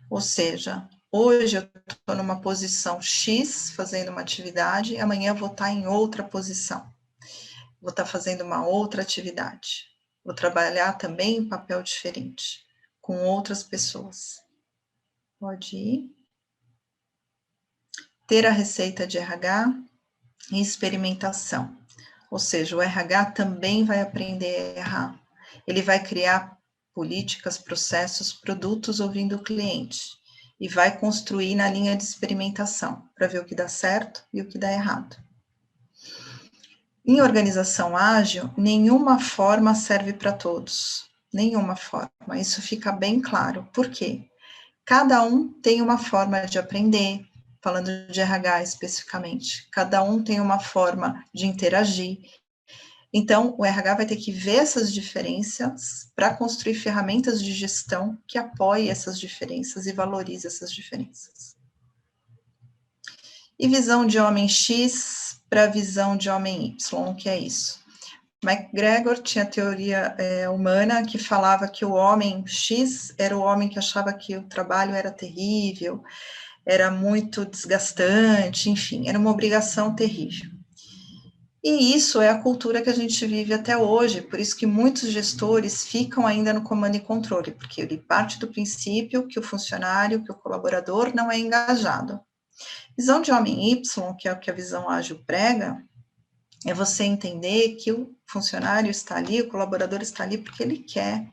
Ou seja, hoje eu estou numa posição X, fazendo uma atividade, amanhã eu vou estar em outra posição. Vou estar fazendo uma outra atividade. Vou trabalhar também em papel diferente, com outras pessoas. Pode ir. Ter a receita de RH e experimentação. Ou seja, o RH também vai aprender a errar. Ele vai criar políticas, processos, produtos ouvindo o cliente. E vai construir na linha de experimentação, para ver o que dá certo e o que dá errado. Em organização ágil, nenhuma forma serve para todos. Nenhuma forma. Isso fica bem claro. Por quê? Cada um tem uma forma de aprender, falando de RH especificamente. Cada um tem uma forma de interagir. Então, o RH vai ter que ver essas diferenças para construir ferramentas de gestão que apoiem essas diferenças e valorizem essas diferenças. E visão de homem X para visão de homem Y, que é isso? McGregor tinha a teoria humana que falava que o homem X era o homem que achava que o trabalho era terrível, era muito desgastante, enfim, era uma obrigação terrível. E isso é a cultura que a gente vive até hoje, por isso que muitos gestores ficam ainda no comando e controle, porque ele parte do princípio que o funcionário, que o colaborador não é engajado. Visão de homem Y, que é o que a visão ágil prega, é você entender que o funcionário está ali, o colaborador está ali porque ele quer,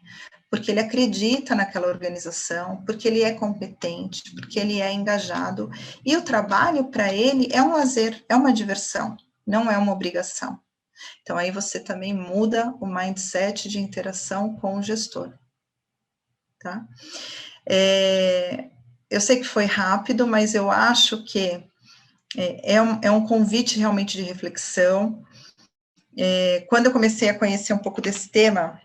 porque ele acredita naquela organização, porque ele é competente, porque ele é engajado, e o trabalho para ele é um lazer, é uma diversão, não é uma obrigação. Então, aí você também muda o mindset de interação com o gestor, tá? Eu sei que foi rápido, mas eu acho que é um convite realmente de reflexão. Quando eu comecei a conhecer um pouco desse tema,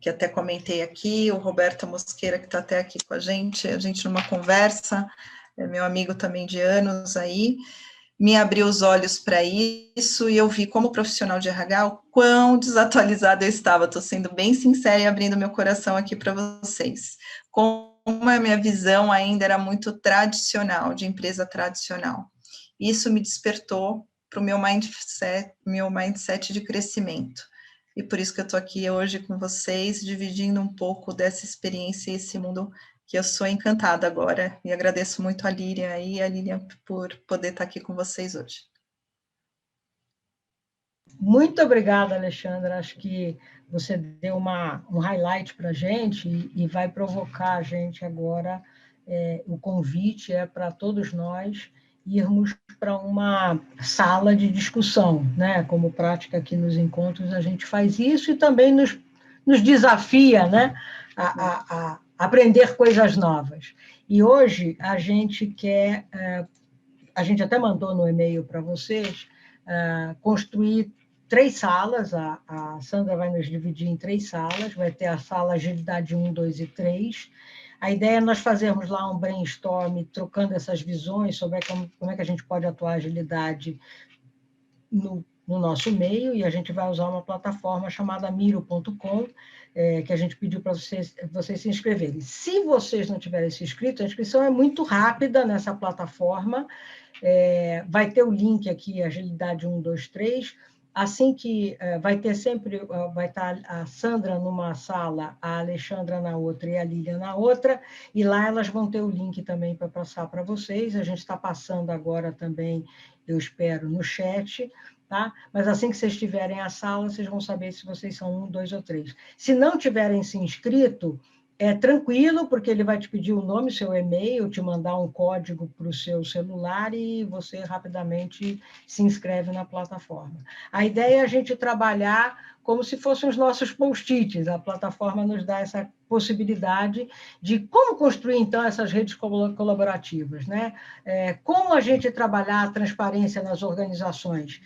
que até comentei aqui, o Roberto Mosqueira, que está até aqui com a gente numa conversa, meu amigo também de anos aí, me abriu os olhos para isso, e eu vi como profissional de RH o quão desatualizada eu estava. Estou sendo bem sincera e abrindo meu coração aqui para vocês. Como a minha visão ainda era muito tradicional, de empresa tradicional. Isso me despertou para o meu mindset de crescimento. E por isso que eu estou aqui hoje com vocês, dividindo um pouco dessa experiência e esse mundo que eu sou encantada agora. E agradeço muito a Lilian e a Lilian por poder estar aqui com vocês hoje. Muito obrigada, Alexandra. Acho que você deu um highlight para a gente e vai provocar a gente agora. O convite é para todos nós irmos para uma sala de discussão, né? Como prática aqui nos encontros, a gente faz isso e também nos desafia, né? A aprender coisas novas. E hoje a gente quer, a gente até mandou no e-mail para vocês, construir 3 salas, a Sandra vai nos dividir em 3 salas, vai ter a sala Agilidade 1, 2 e 3. A ideia é nós fazermos lá um brainstorm, trocando essas visões sobre como é que a gente pode atuar a agilidade no nosso meio, e a gente vai usar uma plataforma chamada miro.com, que a gente pediu para vocês se inscreverem. Se vocês não tiverem se inscrito, a inscrição é muito rápida nessa plataforma, vai ter o link aqui, Agilidade 1, 2, 3, assim que vai ter sempre, vai estar a Sandra numa sala, a Alexandra na outra e a Lilian na outra, e lá elas vão ter o link também para passar para vocês. A gente está passando agora também, eu espero, no chat, tá? Mas assim que vocês tiverem a sala, vocês vão saber se vocês são 1, 2 ou 3. Se não tiverem se inscrito, é tranquilo, porque ele vai te pedir o nome, seu e-mail, te mandar um código para o seu celular e você rapidamente se inscreve na plataforma. A ideia é a gente trabalhar como se fossem os nossos post-its. A plataforma nos dá essa possibilidade de como construir, então, essas redes colaborativas, né? Como a gente trabalhar a transparência nas organizações,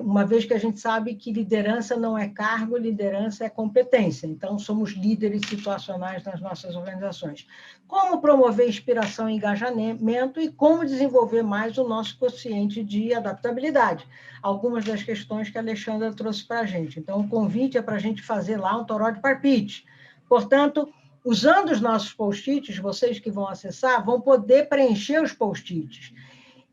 uma vez que a gente sabe que liderança não é cargo, liderança é competência. Então, somos líderes situacionais nas nossas organizações. Como promover inspiração e engajamento e como desenvolver mais o nosso quociente de adaptabilidade. Algumas das questões que a Alexandra trouxe para a gente. Então, o convite é para a gente fazer lá um toró de parpite. Portanto, usando os nossos post-its, vocês que vão acessar, vão poder preencher os post-its.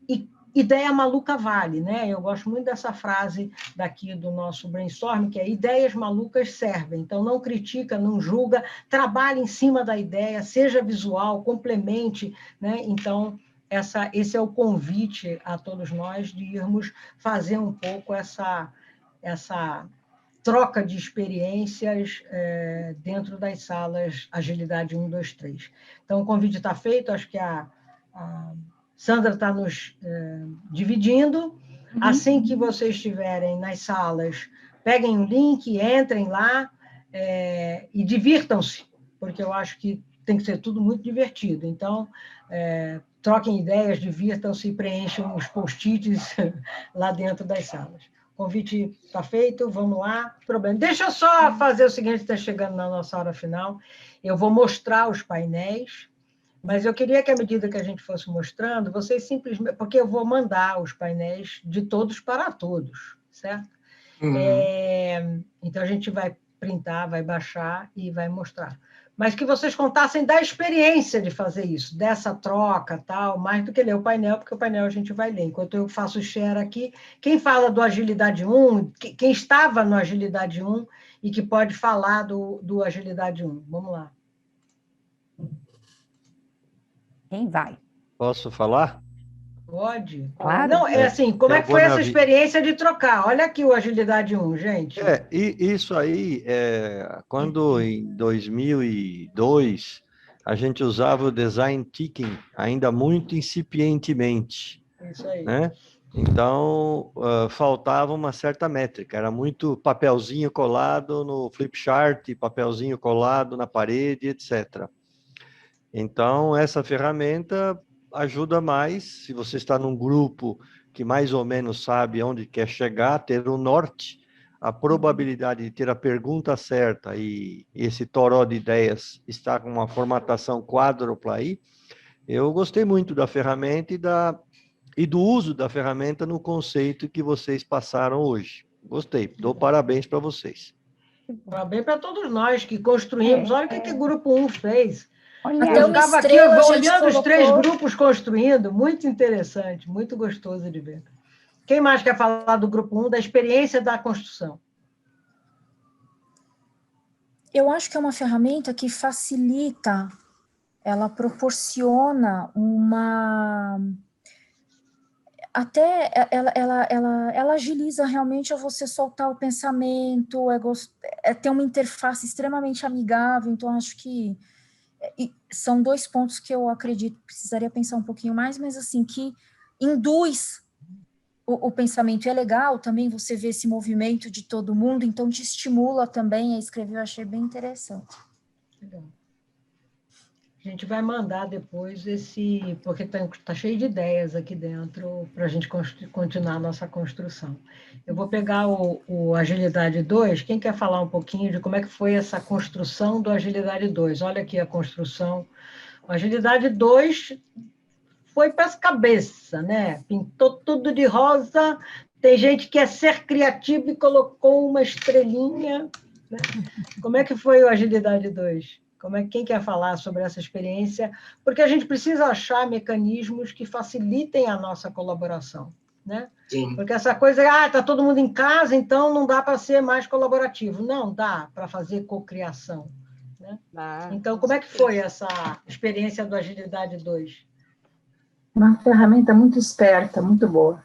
E ideia maluca vale, né? Eu gosto muito dessa frase daqui do nosso brainstorm, que é ideias malucas servem. Então, não critica, não julga, trabalhe em cima da ideia, seja visual, complemente, né? Então, esse é o convite a todos nós de irmos fazer um pouco essa troca de experiências dentro das salas Agilidade 1, 2, 3. Então, o convite está feito, acho que a Sandra está nos dividindo. Assim que vocês estiverem nas salas, peguem o link, entrem lá e divirtam-se, porque eu acho que tem que ser tudo muito divertido. Então, troquem ideias, divirtam-se e preencham os post-its lá dentro das salas. O convite está feito, vamos lá. Problema. Deixa eu só fazer o seguinte, está chegando na nossa hora final. Eu vou mostrar os painéis, mas eu queria que, à medida que a gente fosse mostrando, vocês simplesmente... Porque eu vou mandar os painéis de todos para todos, certo? Então, a gente vai printar, vai baixar e vai mostrar. Mas que vocês contassem da experiência de fazer isso, dessa troca, tal, mais do que ler o painel, porque o painel a gente vai ler. Enquanto eu faço o share aqui, quem fala do Agilidade 1, quem estava no Agilidade 1 e que pode falar do Agilidade 1? Vamos lá. Quem vai? Posso falar? Pode. Claro. Não, assim, como é que foi essa vida. experiência de trocar? Olha aqui o Agilidade 1, gente. E isso aí, quando em 2002, a gente usava o Design Thinking ainda muito incipientemente. Isso aí. Né? Então, faltava uma certa métrica, era muito papelzinho colado no flip chart, papelzinho colado na parede, etc. Então, essa ferramenta ajuda mais, se você está num grupo que mais ou menos sabe onde quer chegar, ter o norte, a probabilidade de ter a pergunta certa e esse toró de ideias está com uma formatação quádrupla aí. Eu gostei muito da ferramenta e da e do uso da ferramenta no conceito que vocês passaram hoje. Gostei, dou parabéns para vocês. Parabéns para todos nós que construímos. Olha o que o Grupo 1 fez. Olha, Eu aí. estava aqui olhando os 3 grupos construindo, muito interessante, muito gostoso de ver. Quem mais quer falar do Grupo 1, da experiência da construção? Eu acho que é uma ferramenta que facilita, ela proporciona uma... Até ela agiliza realmente a você soltar o pensamento, ter uma interface extremamente amigável, então acho que são 2 pontos que eu acredito, precisaria pensar um pouquinho mais, mas assim, que induz o pensamento. É legal também você ver esse movimento de todo mundo, então te estimula também a escrever, eu achei bem interessante. Legal. A gente vai mandar depois porque tá cheio de ideias aqui dentro para a gente continuar a nossa construção. Eu vou pegar o Agilidade 2. Quem quer falar um pouquinho de como é que foi essa construção do Agilidade 2? Olha aqui a construção. O Agilidade 2 foi para as cabeças, né? Pintou tudo de rosa. Tem gente que quer ser criativo e colocou uma estrelinha, né? Como é que foi o Agilidade 2? Quem quer falar sobre essa experiência? Porque a gente precisa achar mecanismos que facilitem a nossa colaboração, né? Sim. Porque essa coisa, está todo mundo em casa, então não dá para ser mais colaborativo. Não, dá para fazer cocriação, né? Então, como é que foi essa experiência do Agilidade 2? Uma ferramenta muito esperta, muito boa.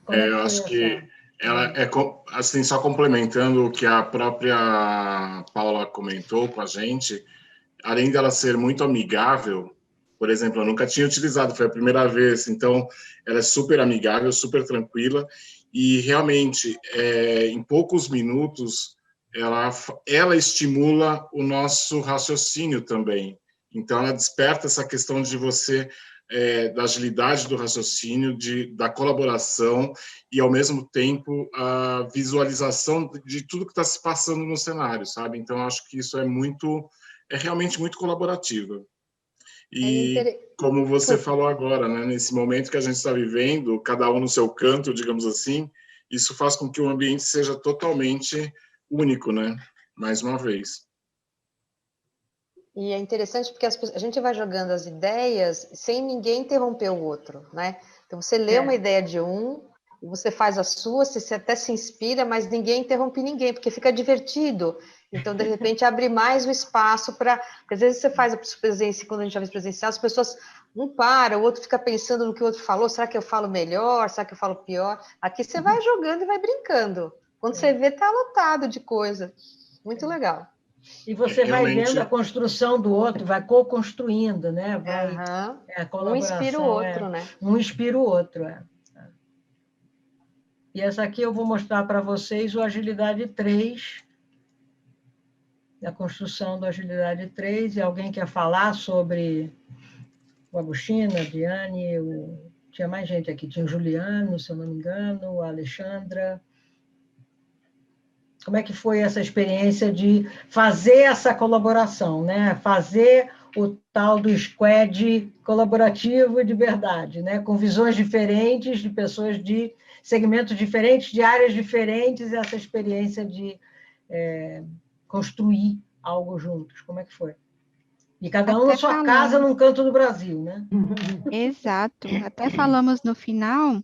Eu acho que ela é, assim, só complementando o que a própria Paula comentou com a gente, além dela ser muito amigável, por exemplo, eu nunca tinha utilizado, foi a primeira vez, então ela é super amigável, super tranquila, e realmente, em poucos minutos, ela estimula o nosso raciocínio também. Então, ela desperta essa questão de você... da agilidade do raciocínio, da colaboração e, ao mesmo tempo, a visualização de tudo que está se passando no cenário, sabe? Então, acho que isso é realmente muito colaborativo. E, como você falou agora, né, nesse momento que a gente está vivendo, cada um no seu canto, digamos assim, isso faz com que o ambiente seja totalmente único, né? Mais uma vez. E é interessante porque a gente vai jogando as ideias sem ninguém interromper o outro, né? Então, você lê uma ideia de e você faz a sua, você até se inspira, mas ninguém interrompe ninguém, porque fica divertido. Então, de repente, abre mais o espaço para... Porque às vezes você faz a presencial, quando a gente já fez presencial, as pessoas um para, o outro fica pensando no que o outro falou, será que eu falo melhor, será que eu falo pior? Aqui você vai jogando e vai brincando. Quando você vê, tá lotado de coisa. Muito legal. E você vai vendo a construção do outro, vai co-construindo, né? Um inspira o outro, né? Um inspira o outro, E essa aqui eu vou mostrar para vocês o Agilidade 3, a construção do Agilidade 3, e alguém quer falar sobre o Agostinho, a Diane, tinha mais gente aqui, tinha o Juliano, se eu não me engano, a Alexandra... Como é que foi essa experiência de fazer essa colaboração, né? Fazer o tal do squad colaborativo de verdade, né? Com visões diferentes, de pessoas de segmentos diferentes, de áreas diferentes, essa experiência de construir algo juntos. Como é que foi? E cada um na sua casa, num canto do Brasil, né? Exato. Até falamos no final,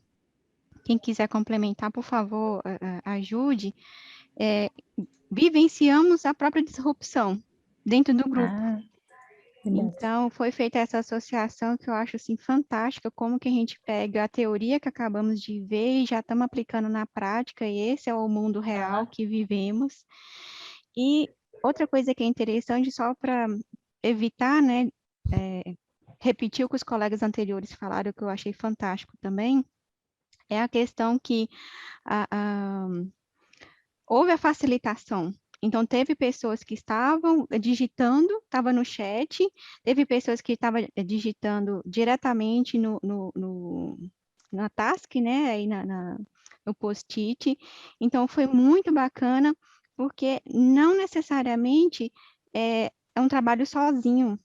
quem quiser complementar, por favor, ajude. Vivenciamos a própria disrupção dentro do grupo. Então, foi feita essa associação que eu acho assim, fantástica, como que a gente pega a teoria que acabamos de ver e já estamos aplicando na prática, e esse é o mundo real que vivemos. E outra coisa que é interessante, só para evitar, né, repetir o que os colegas anteriores falaram, que eu achei fantástico também, é a questão que houve a facilitação. Então, teve pessoas que estavam digitando, estava no chat, teve pessoas que estavam digitando diretamente na task, né, aí no post-it. Então, foi muito bacana, porque não necessariamente é um trabalho sozinho.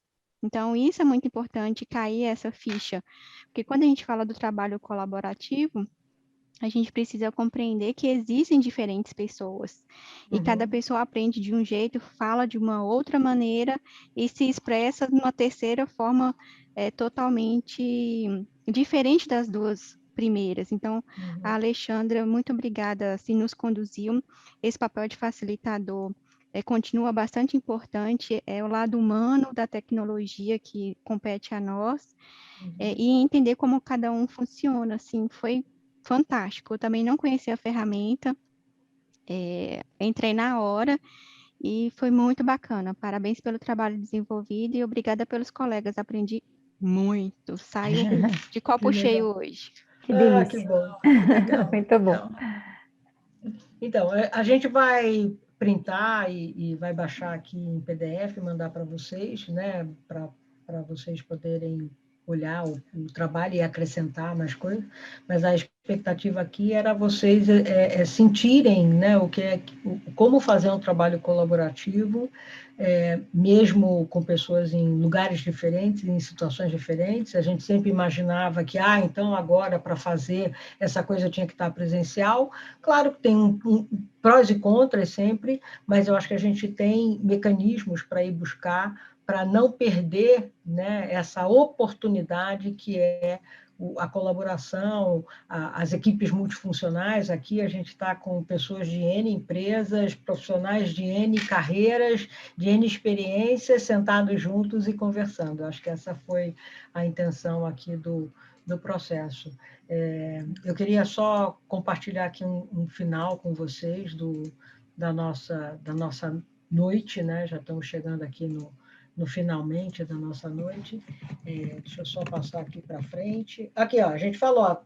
Então, isso é muito importante, cair essa ficha, porque quando a gente fala do trabalho colaborativo, a gente precisa compreender que existem diferentes pessoas, e cada pessoa aprende de um jeito, fala de uma outra maneira, e se expressa de uma terceira forma totalmente diferente das duas primeiras. Então, a Alexandra, muito obrigada, assim, nos conduziu. Esse papel de facilitador continua bastante importante, é o lado humano da tecnologia que compete a nós, e entender como cada um funciona, assim, foi fantástico. Eu também não conhecia a ferramenta, entrei na hora e foi muito bacana. Parabéns pelo trabalho desenvolvido e obrigada pelos colegas, aprendi muito, saiu de copo cheio hoje. Que delícia. Que bom. Legal. Muito bom. Então, a gente vai printar e vai baixar aqui em PDF, mandar para vocês, né, para vocês poderem olhar o trabalho e acrescentar mais coisas, mas a expectativa aqui era vocês sentirem, né, como fazer um trabalho colaborativo, mesmo com pessoas em lugares diferentes, em situações diferentes. A gente sempre imaginava que, então agora para fazer essa coisa tinha que estar presencial. Claro que tem prós e contras sempre, mas eu acho que a gente tem mecanismos para ir buscar, para não perder, né, essa oportunidade que é a colaboração, as equipes multifuncionais. Aqui a gente está com pessoas de N empresas, profissionais de N carreiras, de N experiências, sentados juntos e conversando. Acho que essa foi a intenção aqui do processo. Eu queria só compartilhar aqui um final com vocês da nossa noite, né? Já estamos chegando aqui no finalmente da nossa noite. Deixa eu só passar aqui para frente. Aqui, a gente falou,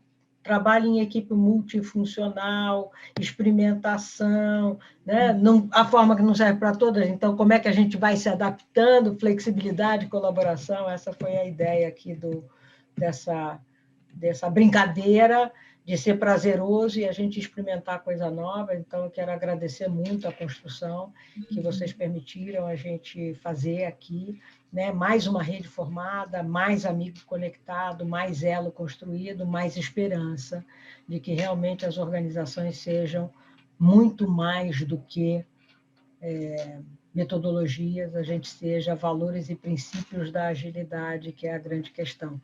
trabalho em equipe multifuncional, experimentação, né? A forma que não serve para todas, então como é que a gente vai se adaptando, flexibilidade, colaboração, essa foi a ideia aqui dessa brincadeira de ser prazeroso e a gente experimentar coisa nova. Então, eu quero agradecer muito a construção que vocês permitiram a gente fazer aqui, né? Mais uma rede formada, mais amigo conectado, mais elo construído, mais esperança de que realmente as organizações sejam muito mais do que metodologias, a gente seja valores e princípios da agilidade, que é a grande questão.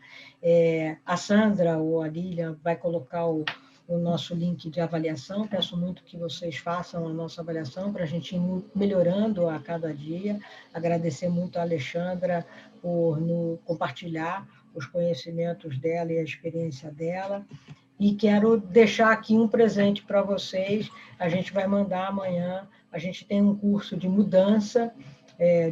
A Sandra ou a Lilian vai colocar o nosso link de avaliação. Peço muito que vocês façam a nossa avaliação para a gente ir melhorando a cada dia. Agradecer muito a Alexandra por compartilhar os conhecimentos dela e a experiência dela. E quero deixar aqui um presente para vocês. A gente vai mandar amanhã. A gente tem um curso de mudança,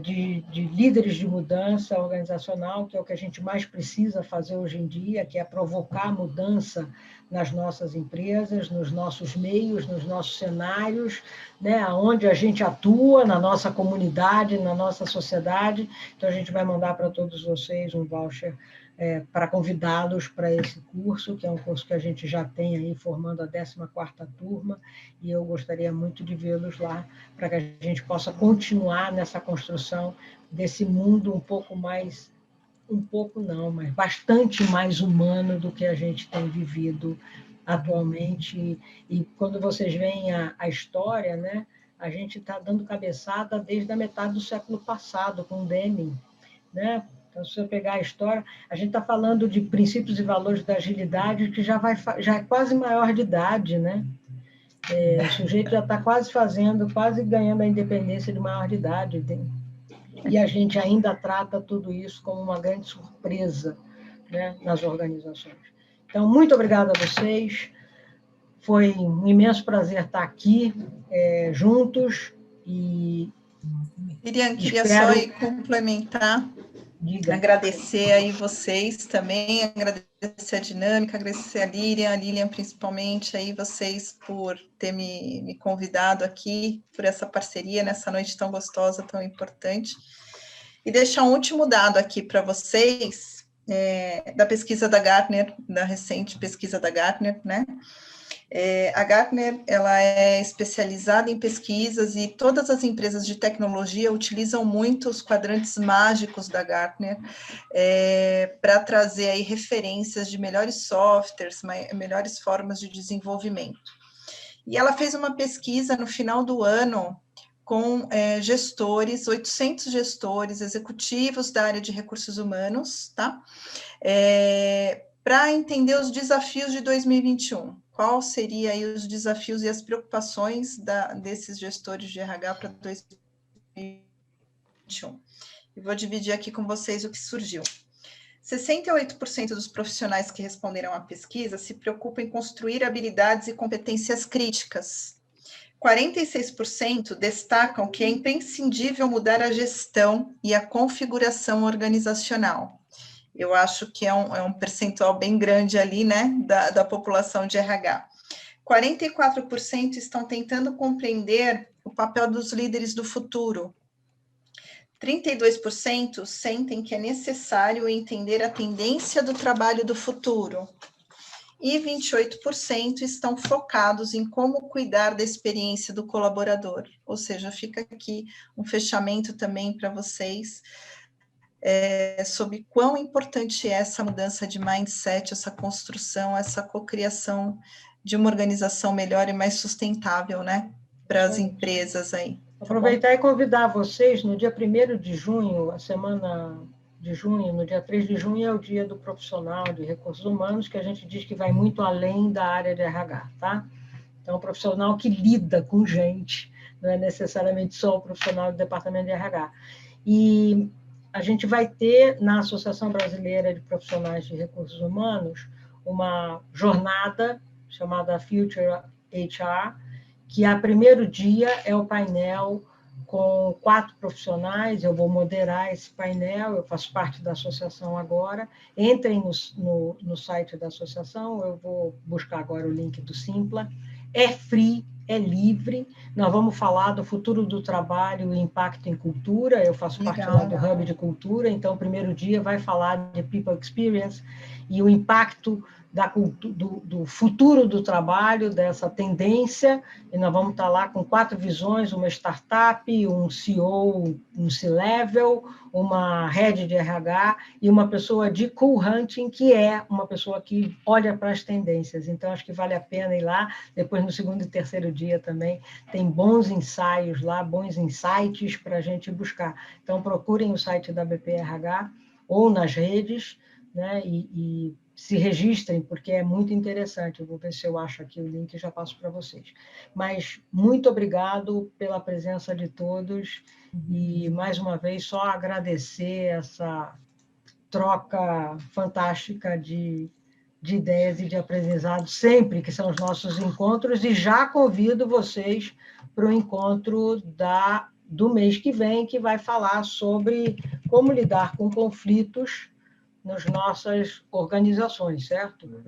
de líderes de mudança organizacional, que é o que a gente mais precisa fazer hoje em dia, que é provocar mudança nas nossas empresas, nos nossos meios, nos nossos cenários, né, onde a gente atua, na nossa comunidade, na nossa sociedade. Então, a gente vai mandar para todos vocês um voucher para convidá-los para esse curso, que é um curso que a gente já tem aí formando a 14ª turma, e eu gostaria muito de vê-los lá, para que a gente possa continuar nessa construção desse mundo mas bastante mais humano do que a gente tem vivido atualmente. E quando vocês veem a história, né, a gente está dando cabeçada desde a metade do século passado, com Deming, né? Então, se eu pegar a história, a gente está falando de princípios e valores da agilidade, que já é quase maior de idade, né? O sujeito já está quase ganhando a independência de maior de idade. E a gente ainda trata tudo isso como uma grande surpresa, né, nas organizações. Então, muito obrigada a vocês. Foi um imenso prazer estar aqui juntos. E Miriam, queria só complementar. Diga. Agradecer aí vocês também, agradecer a dinâmica, agradecer a Lilian principalmente aí vocês por ter me convidado aqui, por essa parceria nessa noite tão gostosa, tão importante. E deixar um último dado aqui para vocês, da pesquisa da Gartner, da recente pesquisa da Gartner, né? A Gartner, ela é especializada em pesquisas e todas as empresas de tecnologia utilizam muito os quadrantes mágicos da Gartner para trazer aí referências de melhores softwares, melhores formas de desenvolvimento. E ela fez uma pesquisa no final do ano com gestores, 800 gestores, executivos da área de recursos humanos, tá? Para entender os desafios de 2021. Qual seria aí os desafios e as preocupações desses gestores de RH para 2021? E vou dividir aqui com vocês o que surgiu. 68% dos profissionais que responderam à pesquisa se preocupam em construir habilidades e competências críticas. 46% destacam que é imprescindível mudar a gestão e a configuração organizacional. Eu acho que é um percentual bem grande ali, né, da população de RH. 44% estão tentando compreender o papel dos líderes do futuro. 32% sentem que é necessário entender a tendência do trabalho do futuro. E 28% estão focados em como cuidar da experiência do colaborador. Ou seja, fica aqui um fechamento também para vocês, sobre quão importante é essa mudança de mindset, essa construção, essa cocriação de uma organização melhor e mais sustentável, né, para as empresas aí. Aproveitar e convidar vocês, no dia 1º de junho, a semana de junho, no dia 3 de junho é o dia do profissional de recursos humanos, que a gente diz que vai muito além da área de RH, tá? Então, o profissional que lida com gente, não é necessariamente só o profissional do departamento de RH. E a gente vai ter, na Associação Brasileira de Profissionais de Recursos Humanos, uma jornada chamada Future HR, que a primeiro dia é o painel com 4 profissionais, eu vou moderar esse painel, eu faço parte da associação agora, entrem no site da associação, eu vou buscar agora o link do Simpla, é free, é livre, nós vamos falar do futuro do trabalho e impacto em cultura, eu faço parte lá do Hub de Cultura, então o primeiro dia vai falar de People Experience e o impacto do futuro do trabalho, dessa tendência, e nós vamos estar lá com 4 visões, uma startup, um CEO, um C-level, uma head de RH e uma pessoa de cool hunting, que é uma pessoa que olha para as tendências. Então, acho que vale a pena ir lá. Depois, no 2º e 3º dia também, tem bons ensaios lá, bons insights para a gente buscar. Então, procurem o site da BPRH ou nas redes, né, e se registrem, porque é muito interessante. Eu vou ver se eu acho aqui o link e já passo para vocês. Mas muito obrigado pela presença de todos e, mais uma vez, só agradecer essa troca fantástica de ideias e de aprendizado sempre, que são os nossos encontros, e já convido vocês para o encontro do mês que vem, que vai falar sobre como lidar com conflitos nas nossas organizações, certo?